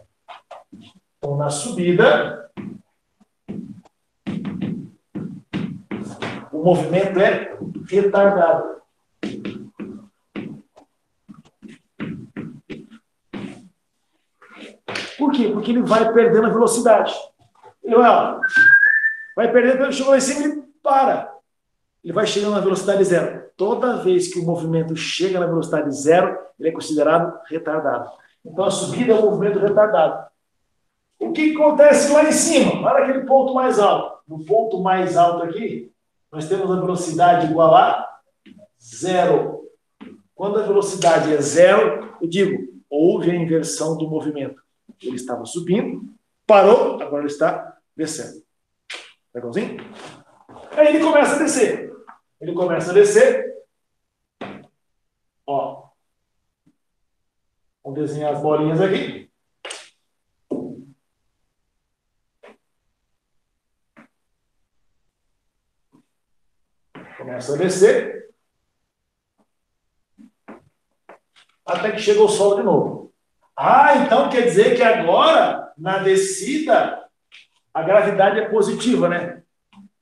Então, na subida, o movimento é retardado. Por quê? Porque ele vai perdendo a velocidade. Ele vai perdendo, chegou lá em cima e ele para. Ele vai chegando na velocidade zero. Toda vez que o movimento chega na velocidade zero, ele é considerado retardado. Então, a subida é um movimento retardado. O que acontece lá em cima? Lá naquele ponto mais alto. No ponto mais alto aqui, nós temos a velocidade igual a zero. Quando a velocidade é zero, eu digo, houve a inversão do movimento. Ele estava subindo, parou, agora ele está descendo. Legalzinho? Aí ele começa a descer. Ele começa a descer. Ó. Vamos desenhar as bolinhas aqui. Começa a descer. Até que chega o sol de novo. Ah, então quer dizer que agora, na descida, a gravidade é positiva, né?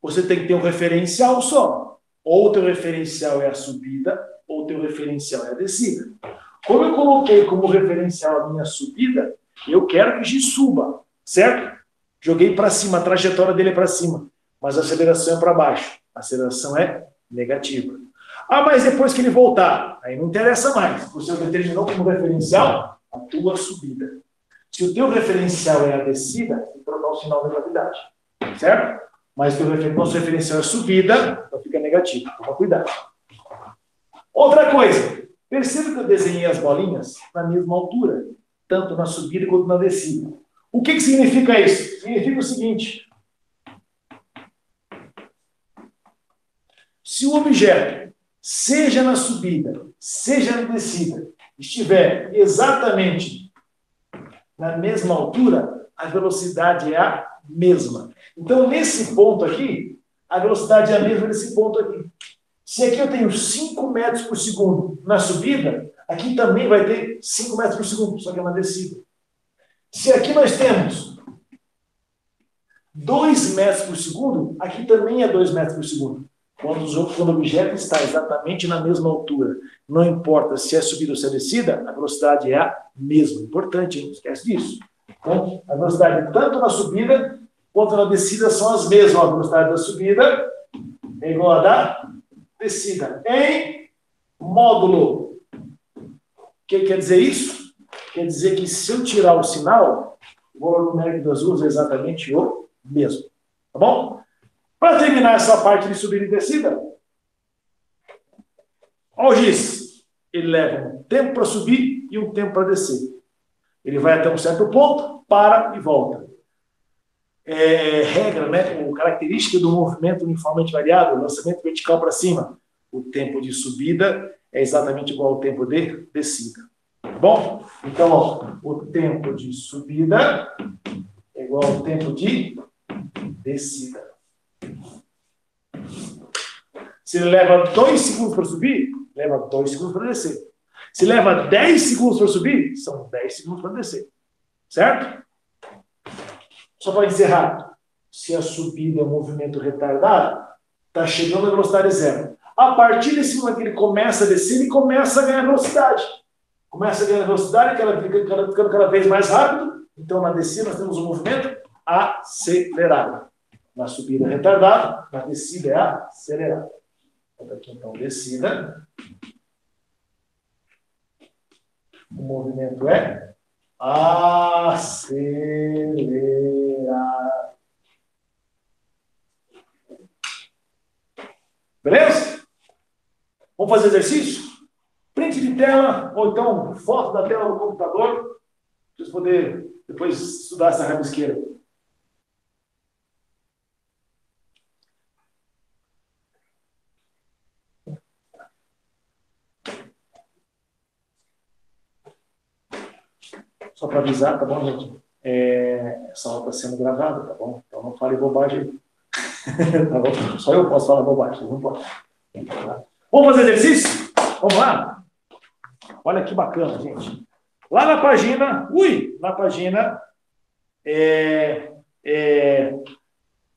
Você tem que ter um referencial só. Ou o teu referencial é a subida, ou o teu referencial é a descida. Como eu coloquei como referencial a minha subida, eu quero que o G suba, certo? Joguei para cima, a trajetória dele é para cima, mas a aceleração é para baixo. A aceleração é negativa. Ah, mas depois que ele voltar, aí não interessa mais. Você determinou como referencial a tua subida. Se o teu referencial é a descida, tem que trocar o sinal da gravidade, certo? Mas se o nosso referencial é a subida, então fica negativo. Toma cuidado. Outra coisa, perceba que eu desenhei as bolinhas na mesma altura, tanto na subida quanto na descida. O que significa isso? Significa o seguinte: se o objeto, seja na subida, seja na descida, estiver exatamente na mesma altura, a velocidade é a mesma. Então, nesse ponto aqui, a velocidade é a mesma nesse ponto aqui. Se aqui eu tenho 5 metros por segundo na subida, aqui também vai ter 5 metros por segundo, só que é na descida. Se aqui nós temos 2 metros por segundo, aqui também é 2 metros por segundo. Quando o objeto está exatamente na mesma altura, não importa se é subida ou se é descida, a velocidade é a mesma. Importante, hein? Não esquece disso. Então, a velocidade tanto na subida quanto na descida são as mesmas. A velocidade da subida é igual a da descida. Em módulo. O que quer dizer isso? Quer dizer que se eu tirar o sinal, o valor numérico das duas é exatamente o mesmo. Tá bom? Para terminar essa parte de subida e descida, olha o giz. Ele leva um tempo para subir e um tempo para descer. Ele vai até um certo ponto, para e volta. Regra, né? Característica do movimento uniformemente variável, lançamento vertical para cima. O tempo de subida é exatamente igual ao tempo de descida. Tá bom? Então, ó, o tempo de subida é igual ao tempo de descida. Se ele leva 2 segundos para subir, leva 2 segundos para descer. Se leva 10 segundos para subir, são 10 segundos para descer. Certo? Só para encerrar. Se a subida é um movimento retardado, está chegando a velocidade zero. A partir desse momento que ele começa a descer, ele começa a ganhar velocidade. Começa a ganhar velocidade, que ela fica ficando cada vez mais rápido. Então, na descida, nós temos um movimento acelerado. Na subida é retardado, na descida é acelerado. Aqui, então, descida. O movimento é acelerado. Beleza? Vamos fazer exercício? Print de tela, ou então foto da tela do computador, para vocês poderem depois estudar essa rabisqueira. Só para avisar, tá bom, gente? Essa aula está sendo gravada, tá bom? Então não fale bobagem. Tá bom? Só eu posso falar bobagem, não pode. Vamos fazer exercício? Vamos lá? Olha que bacana, gente. Lá na página,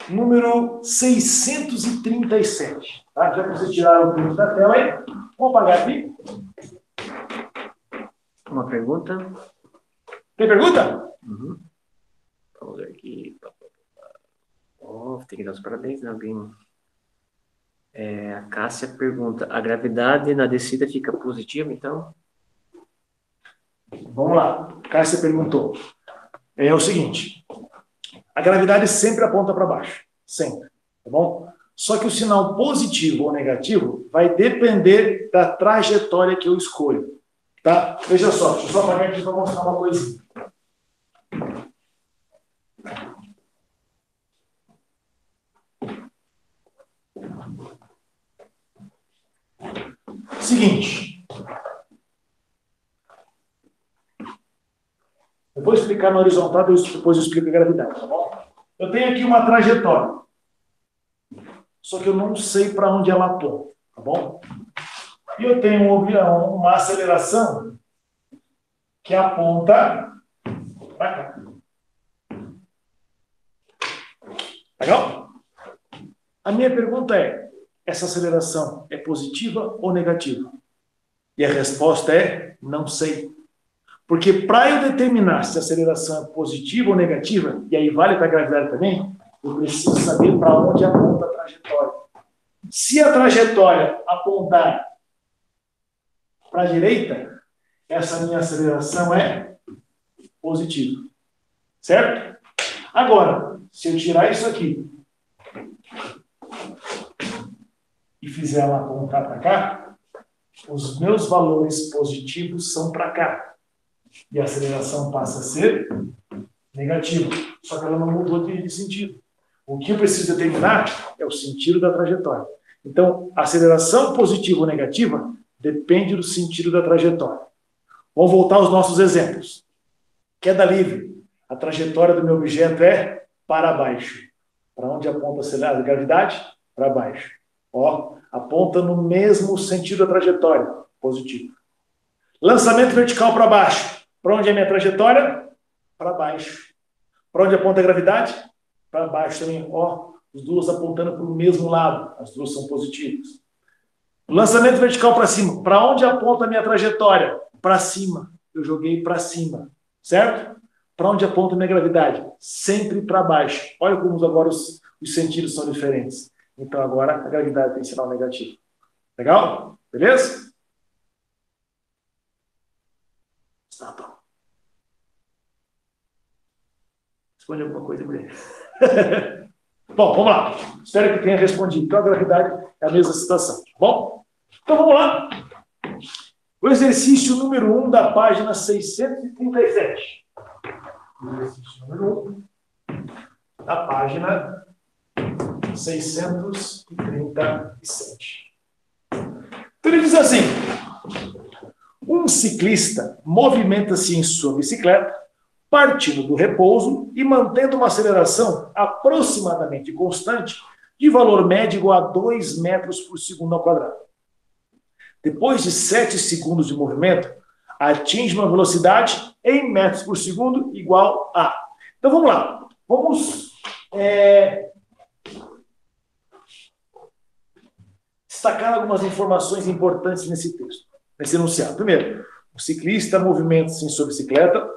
número 637. Tá? Já que vocês tiraram o print da tela aí, vamos apagar aqui. Uma pergunta? Tem pergunta? Uhum. Vamos ver aqui. Oh, tem que dar os parabéns, né? Alguém... a Cássia pergunta, a gravidade na descida fica positiva, então? Vamos lá. A Cássia perguntou. É o seguinte, a gravidade sempre aponta para baixo. Sempre. Tá bom? Só que o sinal positivo ou negativo vai depender da trajetória que eu escolho. Tá? Veja só, deixa eu só apagar aqui para mostrar uma coisinha. Seguinte. Eu vou explicar na horizontal, depois eu explico a gravidade, tá bom? Eu tenho aqui uma trajetória. Só que eu não sei para onde ela aponta, tá bom? E eu tenho uma aceleração que aponta para cá. Legal? A minha pergunta é, essa aceleração é positiva ou negativa? E a resposta é, não sei. Porque para eu determinar se a aceleração é positiva ou negativa, e aí vale para a gravidade também, eu preciso saber para onde aponta a trajetória. Se a trajetória apontar para a direita, essa minha aceleração é positiva. Certo? Agora, se eu tirar isso aqui e fizer ela apontar para cá, os meus valores positivos são para cá. E a aceleração passa a ser negativa. Só que ela não mudou de sentido. O que eu preciso determinar é o sentido da trajetória. Então, a aceleração positiva ou negativa depende do sentido da trajetória. Vamos voltar aos nossos exemplos. Queda livre. A trajetória do meu objeto é para baixo. Para onde aponta a gravidade? Para baixo. Ó, aponta no mesmo sentido da trajetória. Positivo. Lançamento vertical para baixo. Para onde é a minha trajetória? Para baixo. Para onde aponta a gravidade? Para baixo também. Ó, as duas apontando para o mesmo lado. As duas são positivas. Lançamento vertical para cima. Para onde aponta a minha trajetória? Para cima. Eu joguei para cima. Certo? Para onde aponta a minha gravidade? Sempre para baixo. Olha como agora os sentidos são diferentes. Então agora a gravidade tem sinal negativo. Legal? Beleza? Tá bom. Responde alguma coisa, mulher. Bom, vamos lá. Espero que tenha respondido. Então, a gravidade é a mesma situação. Tá bom? Então, vamos lá. O exercício número 1 da página 637. O exercício número 1 da página 637. Então, ele diz assim... Um ciclista movimenta-se em sua bicicleta, partindo do repouso e mantendo uma aceleração aproximadamente constante de valor médio igual a 2 metros por segundo ao quadrado. Depois de 7 segundos de movimento, atinge uma velocidade em metros por segundo igual a... Então vamos lá. Vamos destacar algumas informações importantes nesse texto. Nesse enunciado. Primeiro, o ciclista movimenta-se em sua bicicleta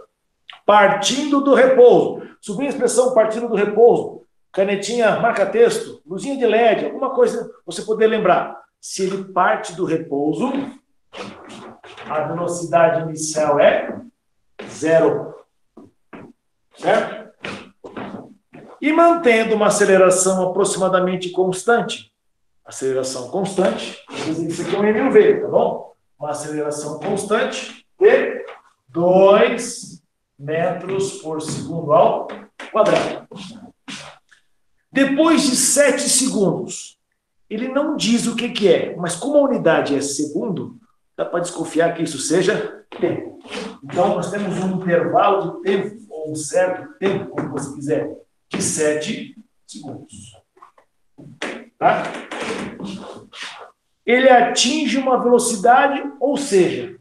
partindo do repouso. Subiu a expressão partindo do repouso. Canetinha, marca-texto, luzinha de LED, alguma coisa você poder lembrar. Se ele parte do repouso, a velocidade inicial é 0. Certo? E mantendo uma aceleração aproximadamente constante. Aceleração constante. Isso aqui é um mv, tá bom? Uma aceleração constante de 2 metros por segundo ao quadrado. Depois de 7 segundos, ele não diz o que é, mas como a unidade é segundo, dá para desconfiar que isso seja tempo. Então, nós temos um intervalo de tempo, ou um certo tempo, como você quiser, de 7 segundos. Tá? Ele atinge uma velocidade, ou seja,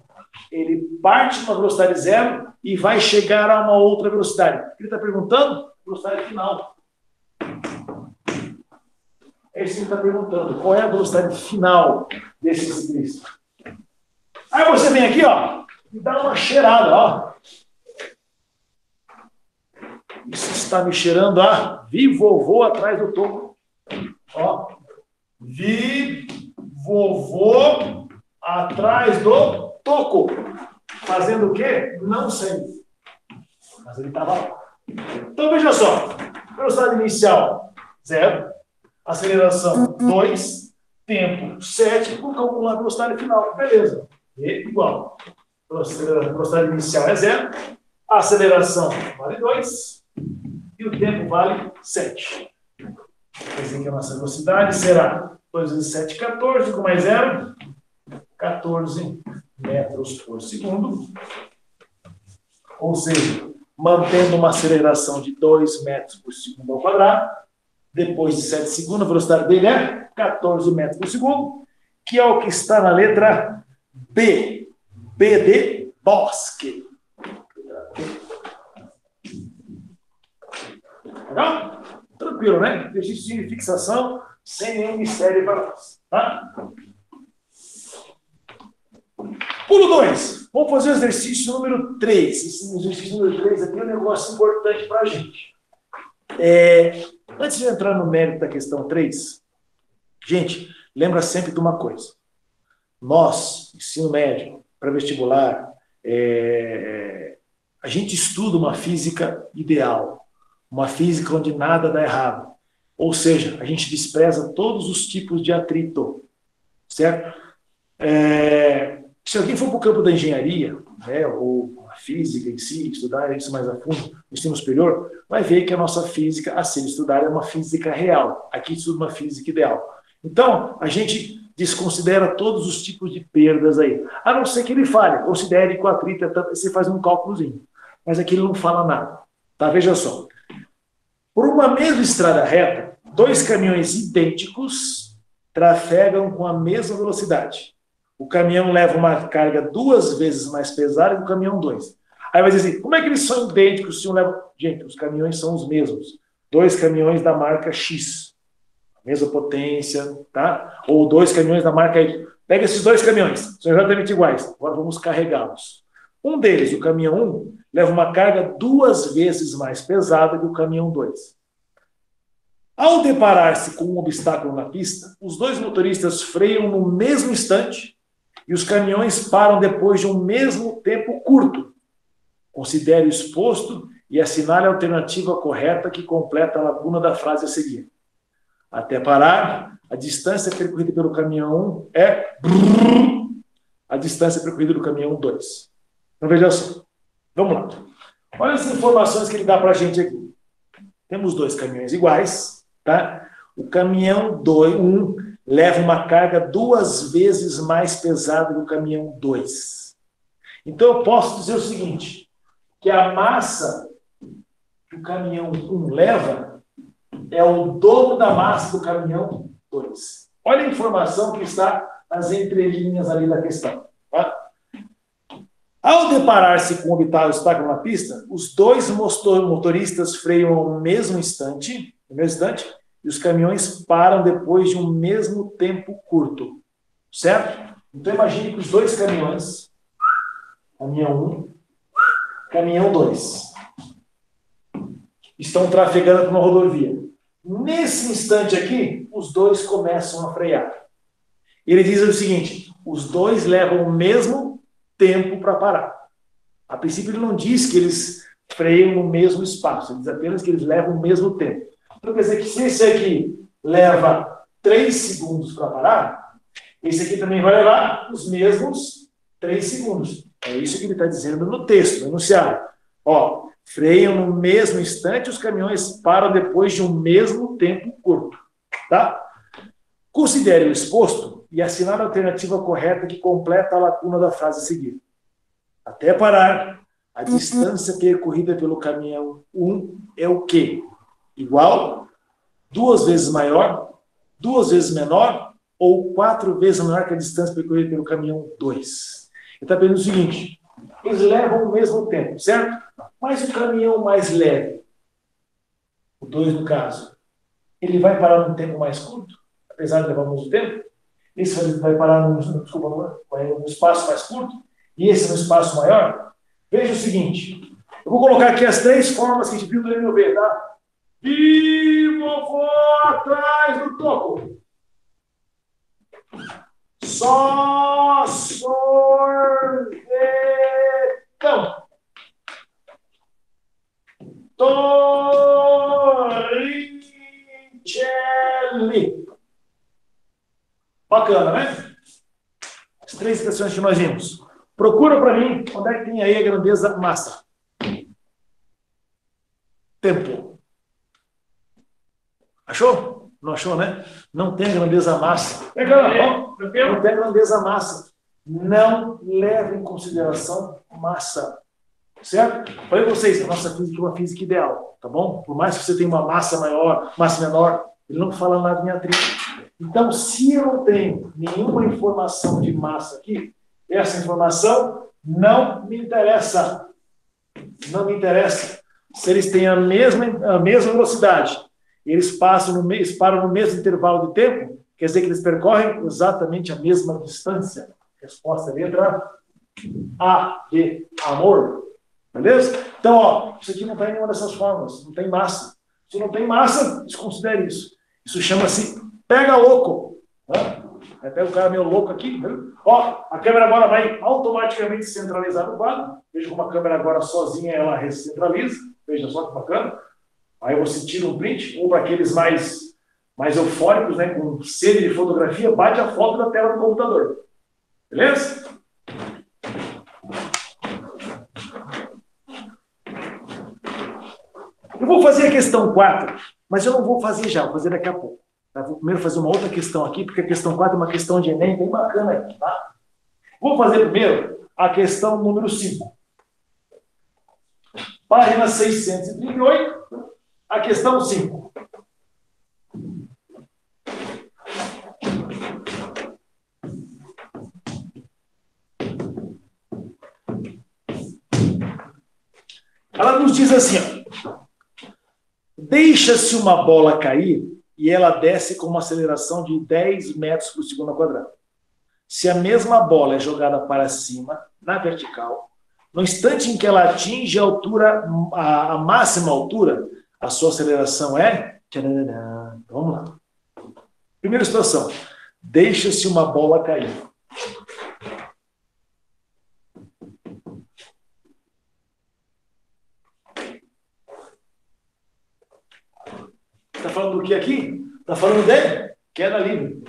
ele parte de uma velocidade zero e vai chegar a uma outra velocidade. Ele está perguntando? Velocidade final. É isso que ele está perguntando. Qual é a velocidade final desse ciclista? Aí você vem aqui, ó, e dá uma cheirada, ó. Isso está me cheirando a vi vovô atrás do toco. Ó. Vi vovô atrás do toco. Fazendo o quê? Não sei. Mas ele estava lá. Então, veja só. Velocidade inicial, 0. Aceleração, 2. Tempo, 7. Vamos calcular a velocidade final. Beleza. E igual. A velocidade inicial é 0. A aceleração vale 2. E o tempo vale 7. Quer dizer que a nossa velocidade será 2 vezes 7, 14. Com mais 0, 14 metros por segundo. Ou seja, mantendo uma aceleração de 2 metros por segundo ao quadrado, depois de 7 segundos, a velocidade dele é 14 metros por segundo, que é o que está na letra B. B de bosque. Legal? Tranquilo, né? Exercício de fixação sem nenhum mistério para nós. Tá? Pulo 2. Vamos fazer o exercício número 3. Esse exercício número 3 aqui é um negócio importante para a gente. Antes de entrar no mérito da questão 3, gente, lembra sempre de uma coisa. Nós, ensino médio, pré-vestibular, a gente estuda uma física ideal, uma física onde nada dá errado. Ou seja, a gente despreza todos os tipos de atrito, certo? Se alguém for para o campo da engenharia, né, ou a física em si, estudar isso mais a fundo, no ensino superior, vai ver que a nossa física, a ser estudada, é uma física real. Aqui estuda uma física ideal. Então, a gente desconsidera todos os tipos de perdas aí. A não ser que ele fale, considere que o atrito é tanto, você faz um cálculozinho. Mas aqui ele não fala nada. Tá? Veja só. Por uma mesma estrada reta, 2 caminhões idênticos trafegam com a mesma velocidade. O caminhão leva uma carga 2 vezes mais pesada que o caminhão 2. Aí vai dizer assim, como é que eles são idênticos se um leva... Gente, os caminhões são os mesmos. 2 caminhões da marca X. Mesma potência, tá? Ou 2 caminhões da marca Y. Pega esses 2 caminhões, são exatamente iguais. Agora vamos carregá-los. Um deles, o caminhão 1, leva uma carga 2 vezes mais pesada que o caminhão 2. Ao deparar-se com um obstáculo na pista, os 2 motoristas freiam no mesmo instante e os caminhões param depois de um mesmo tempo curto. Considere o exposto e assinale a alternativa correta que completa a lacuna da frase a seguir. Até parar, a distância percorrida pelo caminhão 1 é a distância percorrida do caminhão 2. Então, veja só. Vamos lá. Olha as informações que ele dá para a gente aqui. Temos 2 caminhões iguais, tá? O caminhão 1 leva uma carga 2 vezes mais pesada que o caminhão 2. Então, eu posso dizer o seguinte, que a massa que o caminhão 1 leva é o dobro da massa do caminhão 2. Olha a informação que está nas entrelinhas ali da questão. Tá? Ao deparar-se com um obstáculo na pista, os 2 motoristas freiam no mesmo instante, e os caminhões param depois de um mesmo tempo curto. Certo? Então imagine que os 2 caminhões, caminhão 1, caminhão 2, estão trafegando por uma rodovia. Nesse instante aqui, os 2 começam a frear. Ele diz o seguinte, os 2 levam o mesmo tempo para parar. A princípio ele não diz que eles freiam no mesmo espaço, ele diz apenas que eles levam o mesmo tempo. Então quer dizer que se esse aqui leva 3 segundos para parar, esse aqui também vai levar os mesmos 3 segundos. É isso que ele está dizendo no texto, no enunciado. Ó, freiam no mesmo instante, os caminhões param depois de um mesmo tempo curto. Tá? Considere o exposto e assinale a alternativa correta que completa a lacuna da frase a seguir. até parar, a distância percorrida pelo caminhão 1 é o quê? Igual, 2 vezes maior, 2 vezes menor ou 4 vezes menor que a distância percorrida pelo caminhão 2. Ele está perguntando o seguinte, eles levam o mesmo tempo, certo? Mas o caminhão mais leve, o 2 no caso, ele vai parar num tempo mais curto, apesar de levar o mesmo tempo? Esse vai parar num espaço mais curto e esse no espaço maior? Veja o seguinte, eu vou colocar aqui as 3 formas que a gente viu no MV, tá? Vovô atrás do toco. Só sorvetão. Torricelli. Bacana, né? As 3 expressões que nós vimos. Procura para mim onde é que tem aí a grandeza massa. Tempo. Achou? Não achou, né? Não tem a grandeza massa. Não tem a grandeza massa. Não leva em consideração massa. Certo? Falei para vocês, a nossa física é uma física ideal, tá bom? Por mais que você tenha uma massa maior, massa menor, ele não fala nada em atrito. Então, se eu não tenho nenhuma informação de massa aqui, essa informação não me interessa. Não me interessa. Se eles têm a mesma velocidade, eles param no mesmo intervalo de tempo, quer dizer que eles percorrem exatamente a mesma distância. Resposta letra A de amor. Beleza? Então, ó, isso aqui não está em nenhuma dessas formas. Não tem massa. Se não tem massa, desconsidere isso. Isso chama-se pega louco. Né? Aí pega o cara meio louco aqui. Né? Ó, a câmera agora vai automaticamente centralizar no quadro. Veja como a câmera agora sozinha ela recentraliza. Veja só que bacana. Aí você tira um print, ou para aqueles mais eufóricos, né, com sede de fotografia, bate a foto da tela do computador. Beleza? Eu vou fazer a questão 4, mas eu não vou fazer já, vou fazer daqui a pouco. Tá? Vou primeiro fazer uma outra questão aqui, porque a questão 4 é uma questão de Enem bem bacana aqui, tá? Vou fazer primeiro a questão número 5. Página 638, a questão 5. Ela nos diz assim, ó, deixa-se uma bola cair e ela desce com uma aceleração de 10 metros por segundo ao quadrado. Se a mesma bola é jogada para cima, na vertical, no instante em que ela atinge a máxima altura, a sua aceleração é... Então, vamos lá. Primeira situação. Deixa-se uma bola cair. Está falando do que aqui? Está falando de queda livre.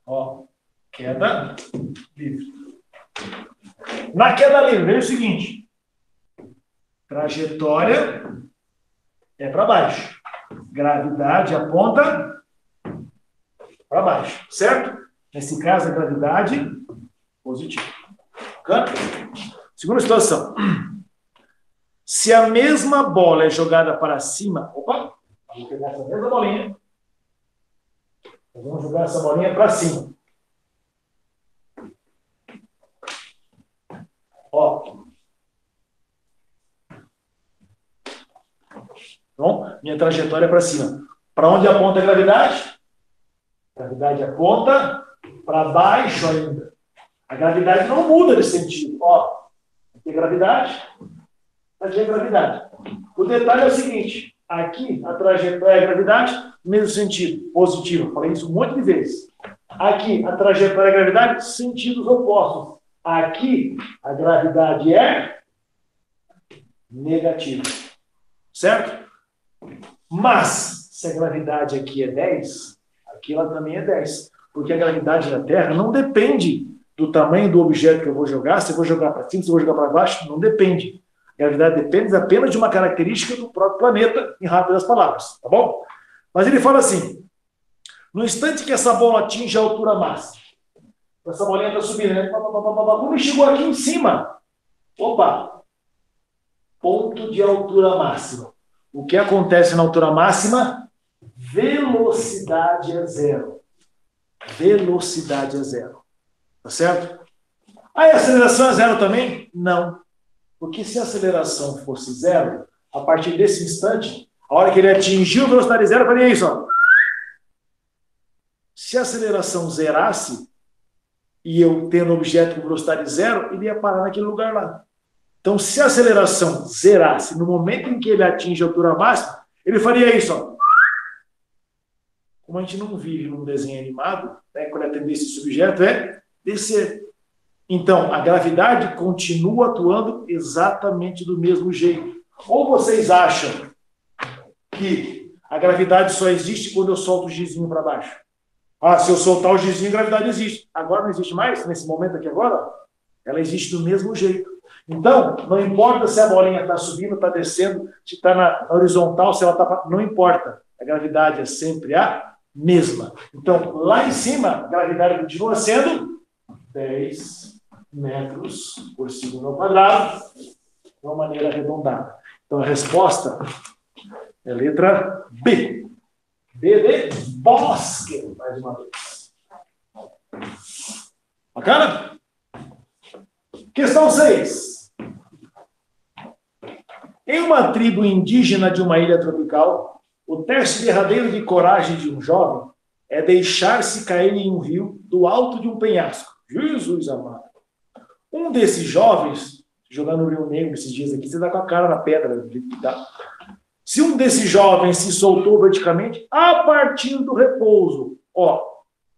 Ó, queda livre. Na queda livre, veja o seguinte. Trajetória é para baixo. Gravidade aponta para baixo, certo? Nesse caso, a gravidade positiva. Bacana? Segunda situação. Se a mesma bola é jogada para cima... Opa! Vamos pegar essa mesma bolinha. Vamos jogar essa bolinha para cima. Ó. Então, minha trajetória é para cima. Para onde aponta a gravidade? A gravidade aponta para baixo ainda. A gravidade não muda de sentido. Ó, aqui é gravidade, aqui é gravidade. O detalhe é o seguinte, aqui a trajetória é a gravidade, mesmo sentido, positivo. Falei isso um monte de vezes. Aqui a trajetória é a gravidade, sentidos opostos. Aqui a gravidade é negativa. Certo? Mas, se a gravidade aqui é 10, aqui ela também é 10. Porque a gravidade da Terra não depende do tamanho do objeto que eu vou jogar, se eu vou jogar para cima, se eu vou jogar para baixo, não depende. A gravidade depende apenas de uma característica do próprio planeta, em rápidas palavras, tá bom? Mas ele fala assim, no instante que essa bola atinge a altura máxima, Essa bolinha está subindo, né? Quando ele chegou aqui em cima, opa, ponto de altura máxima. O que acontece na altura máxima? Velocidade é zero. Velocidade é zero. Tá certo? Aí a aceleração é zero também? Não. Porque se a aceleração fosse zero, a partir desse instante, a hora que ele atingiu a velocidade zero, faria isso, ó. Se a aceleração zerasse, e eu tendo objeto com velocidade zero, ele ia parar naquele lugar lá. Então, se a aceleração zerasse no momento em que ele atinge a altura máxima, ele faria isso, ó. Como a gente não vive num desenho animado, né, quando a tendência desse objeto é descer. Então, a gravidade continua atuando exatamente do mesmo jeito. Ou vocês acham que a gravidade só existe quando eu solto o gizinho para baixo? Ah, se eu soltar o gizinho, a gravidade existe. Agora não existe mais? Nesse momento aqui agora? Ela existe do mesmo jeito. Então, não importa se a bolinha está subindo, está descendo, se está na horizontal, se ela está... Não importa. A gravidade é sempre a mesma. Então, lá em cima, a gravidade continua sendo 10 metros por segundo ao quadrado, de uma maneira arredondada. Então, a resposta é a letra B. B de bosque, mais uma vez. Bacana? Questão 6. Em uma tribo indígena de uma ilha tropical, o teste derradeiro de coragem de um jovem é deixar-se cair em um rio do alto de um penhasco. Jesus amado. Um desses jovens, jogando no Rio Negro esses dias aqui, você dá com a cara na pedra. Tá? Se um desses jovens se soltou verticalmente, a partir do repouso, ó,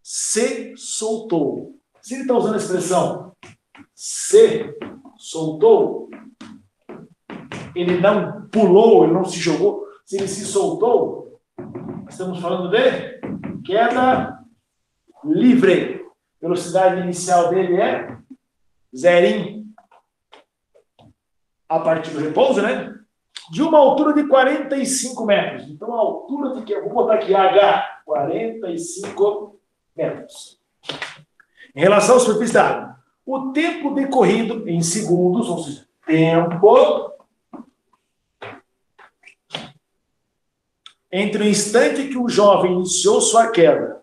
se soltou. Se ele está usando a expressão se soltou, ele não pulou, ele não se jogou, se ele se soltou, estamos falando de queda livre. Velocidade inicial dele é zerinho. A partir do repouso, né? De uma altura de 45 metros. Então, a altura de que eu vou botar aqui, H, 45 metros. Em relação à superfície da água, o tempo decorrido em segundos, ou seja, tempo entre o instante que o jovem iniciou sua queda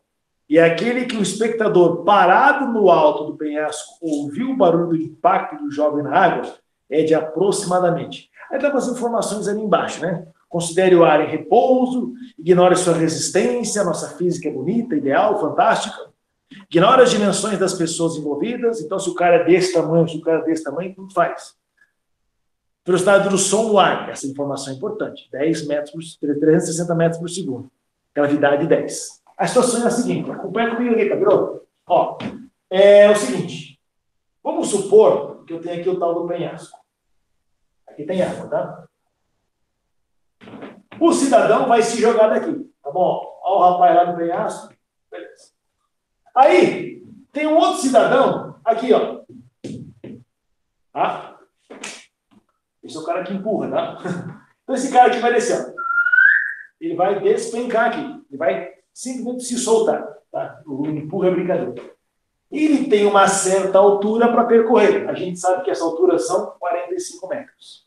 e aquele que o espectador, parado no alto do penhasco, ouviu o barulho do impacto do jovem na água, é de aproximadamente. Aí dá umas informações ali embaixo, né? Considere o ar em repouso, ignore sua resistência, nossa física é bonita, ideal, fantástica. Ignore as dimensões das pessoas envolvidas, então se o cara é desse tamanho, se o cara é desse tamanho, tudo faz. Velocidade do som no ar, essa informação é importante, 10 metros por, 360 metros por segundo. Gravidade 10. A situação é a seguinte, acompanha comigo aqui, tá, virou? Ó, é o seguinte, vamos supor que eu tenho aqui o tal do penhasco. Aqui tem água, tá? O cidadão vai se jogar daqui, tá bom? Olha o rapaz lá no penhasco. Beleza. Aí, tem um outro cidadão aqui, ó. Tá? Esse é o cara que empurra, tá? Então, esse cara aqui vai descer, ó. Ele vai despencar aqui. Ele vai simplesmente se soltar, tá? O empurra é brincadeira. Ele tem uma certa altura para percorrer. A gente sabe que essa altura são 45 metros.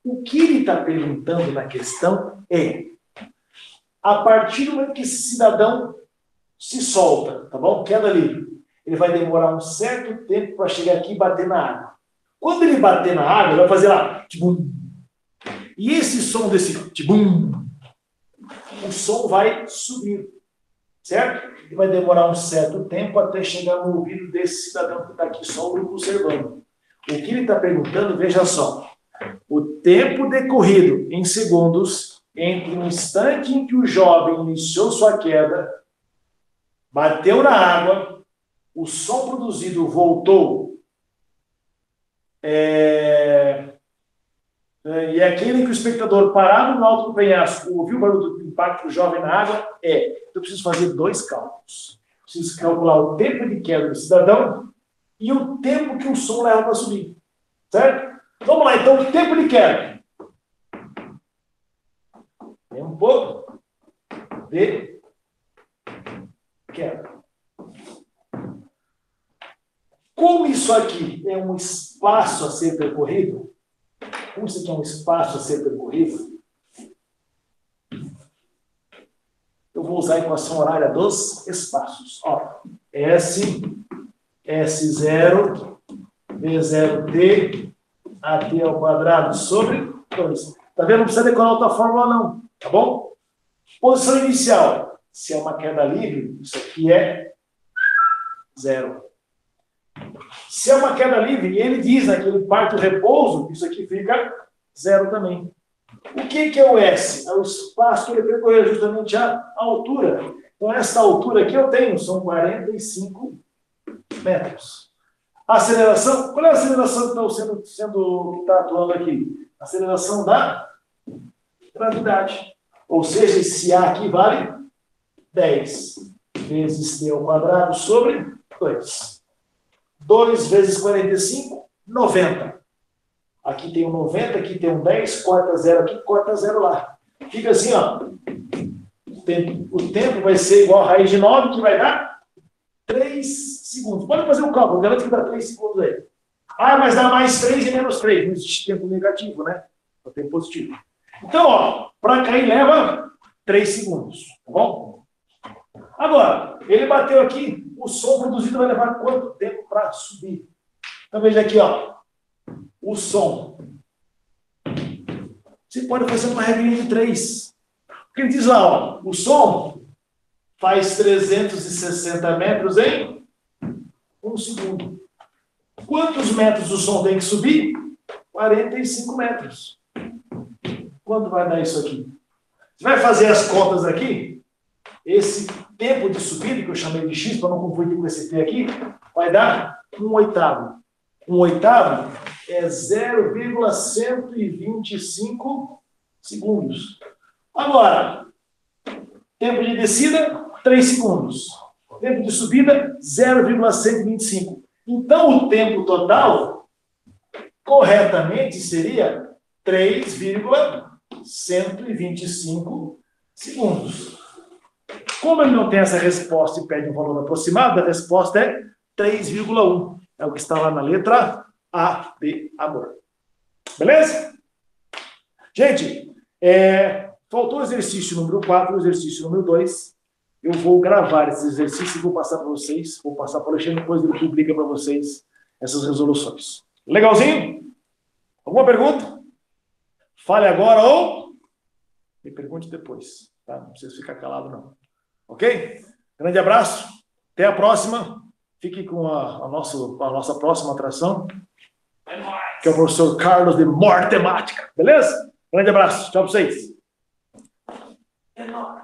O que ele está perguntando na questão é, a partir do momento que esse cidadão se solta, tá bom? Queda livre. Ele vai demorar um certo tempo para chegar aqui e bater na água. Quando ele bater na água, ele vai fazer lá, tibum. E esse som desse tibum, o som vai subir, certo? Ele vai demorar um certo tempo até chegar no ouvido desse cidadão que está aqui só observando. O que ele está perguntando, veja só, o tempo decorrido em segundos entre o instante em que o jovem iniciou sua queda, bateu na água, o som produzido voltou, e aquele que o espectador parado no alto do penhasco ouviu o barulho do impacto do jovem na água, eu preciso fazer 2 cálculos. Preciso calcular o tempo de queda do cidadão e o tempo que o som leva para subir. Certo? Vamos lá, então, o tempo de queda. Tempo de queda. Como isso aqui é um espaço a ser percorrido, como isso aqui é um espaço a ser percorrido, eu vou usar a equação horária dos espaços. Ó, S0, V0T, AT ao quadrado sobre 2. Tá vendo? Não precisa decorar outra fórmula, não. Tá bom? Posição inicial. Se é uma queda livre, isso aqui é 0. Se é uma queda livre, e ele diz naquele parte do repouso, isso aqui fica 0 também. O que é o S? É o espaço que ele percorreu, justamente a altura. Então, essa altura aqui eu tenho, são 45 metros. A aceleração, qual é a aceleração que está atuando aqui? A aceleração da gravidade. Ou seja, esse A aqui vale 10 vezes T ao quadrado sobre 2. 2 vezes 45, 90. Aqui tem um 90, aqui tem um 10, corta 0 aqui, corta 0 lá. Fica assim, ó. O tempo vai ser igual a raiz de 9, que vai dar 3 segundos. Pode fazer o cálculo, garanto que dá 3 segundos aí. Ah, mas dá mais 3 e menos 3. Não existe tempo negativo, né? Só tem positivo. Então, ó, para cair leva 3 segundos, tá bom? Agora, ele bateu aqui, o som produzido vai levar quanto tempo para subir? Então, veja aqui, ó. O som. Você pode fazer uma regrinha de 3. Porque ele diz lá, ó, o som faz 360 metros em 1 segundo. Quantos metros o som tem que subir? 45 metros. Quanto vai dar isso aqui? Você vai fazer as contas aqui, esse tempo de subida, que eu chamei de X, para não confundir com esse T aqui, vai dar 1/8. 1/8 é 0,125 segundos. Agora, tempo de descida, 3 segundos. Tempo de subida, 0,125. Então, o tempo total, corretamente, seria 3,125 segundos. Como ele não tem essa resposta e pede um valor aproximado, a resposta é 3,1. É o que está lá na letra A de amor. Beleza? Gente, faltou o exercício número 4, o exercício número 2. Eu vou gravar esse exercício e vou passar para vocês. Vou passar para o Alexandre, depois ele publica para vocês essas resoluções. Legalzinho? Alguma pergunta? Fale agora ou me pergunte depois. Tá? Não precisa ficar calado, não. Ok? Grande abraço. Até a próxima. Fique com a nossa próxima atração, que é o professor Carlos de Matemática. Beleza? Grande abraço. Tchau para vocês. É nóis.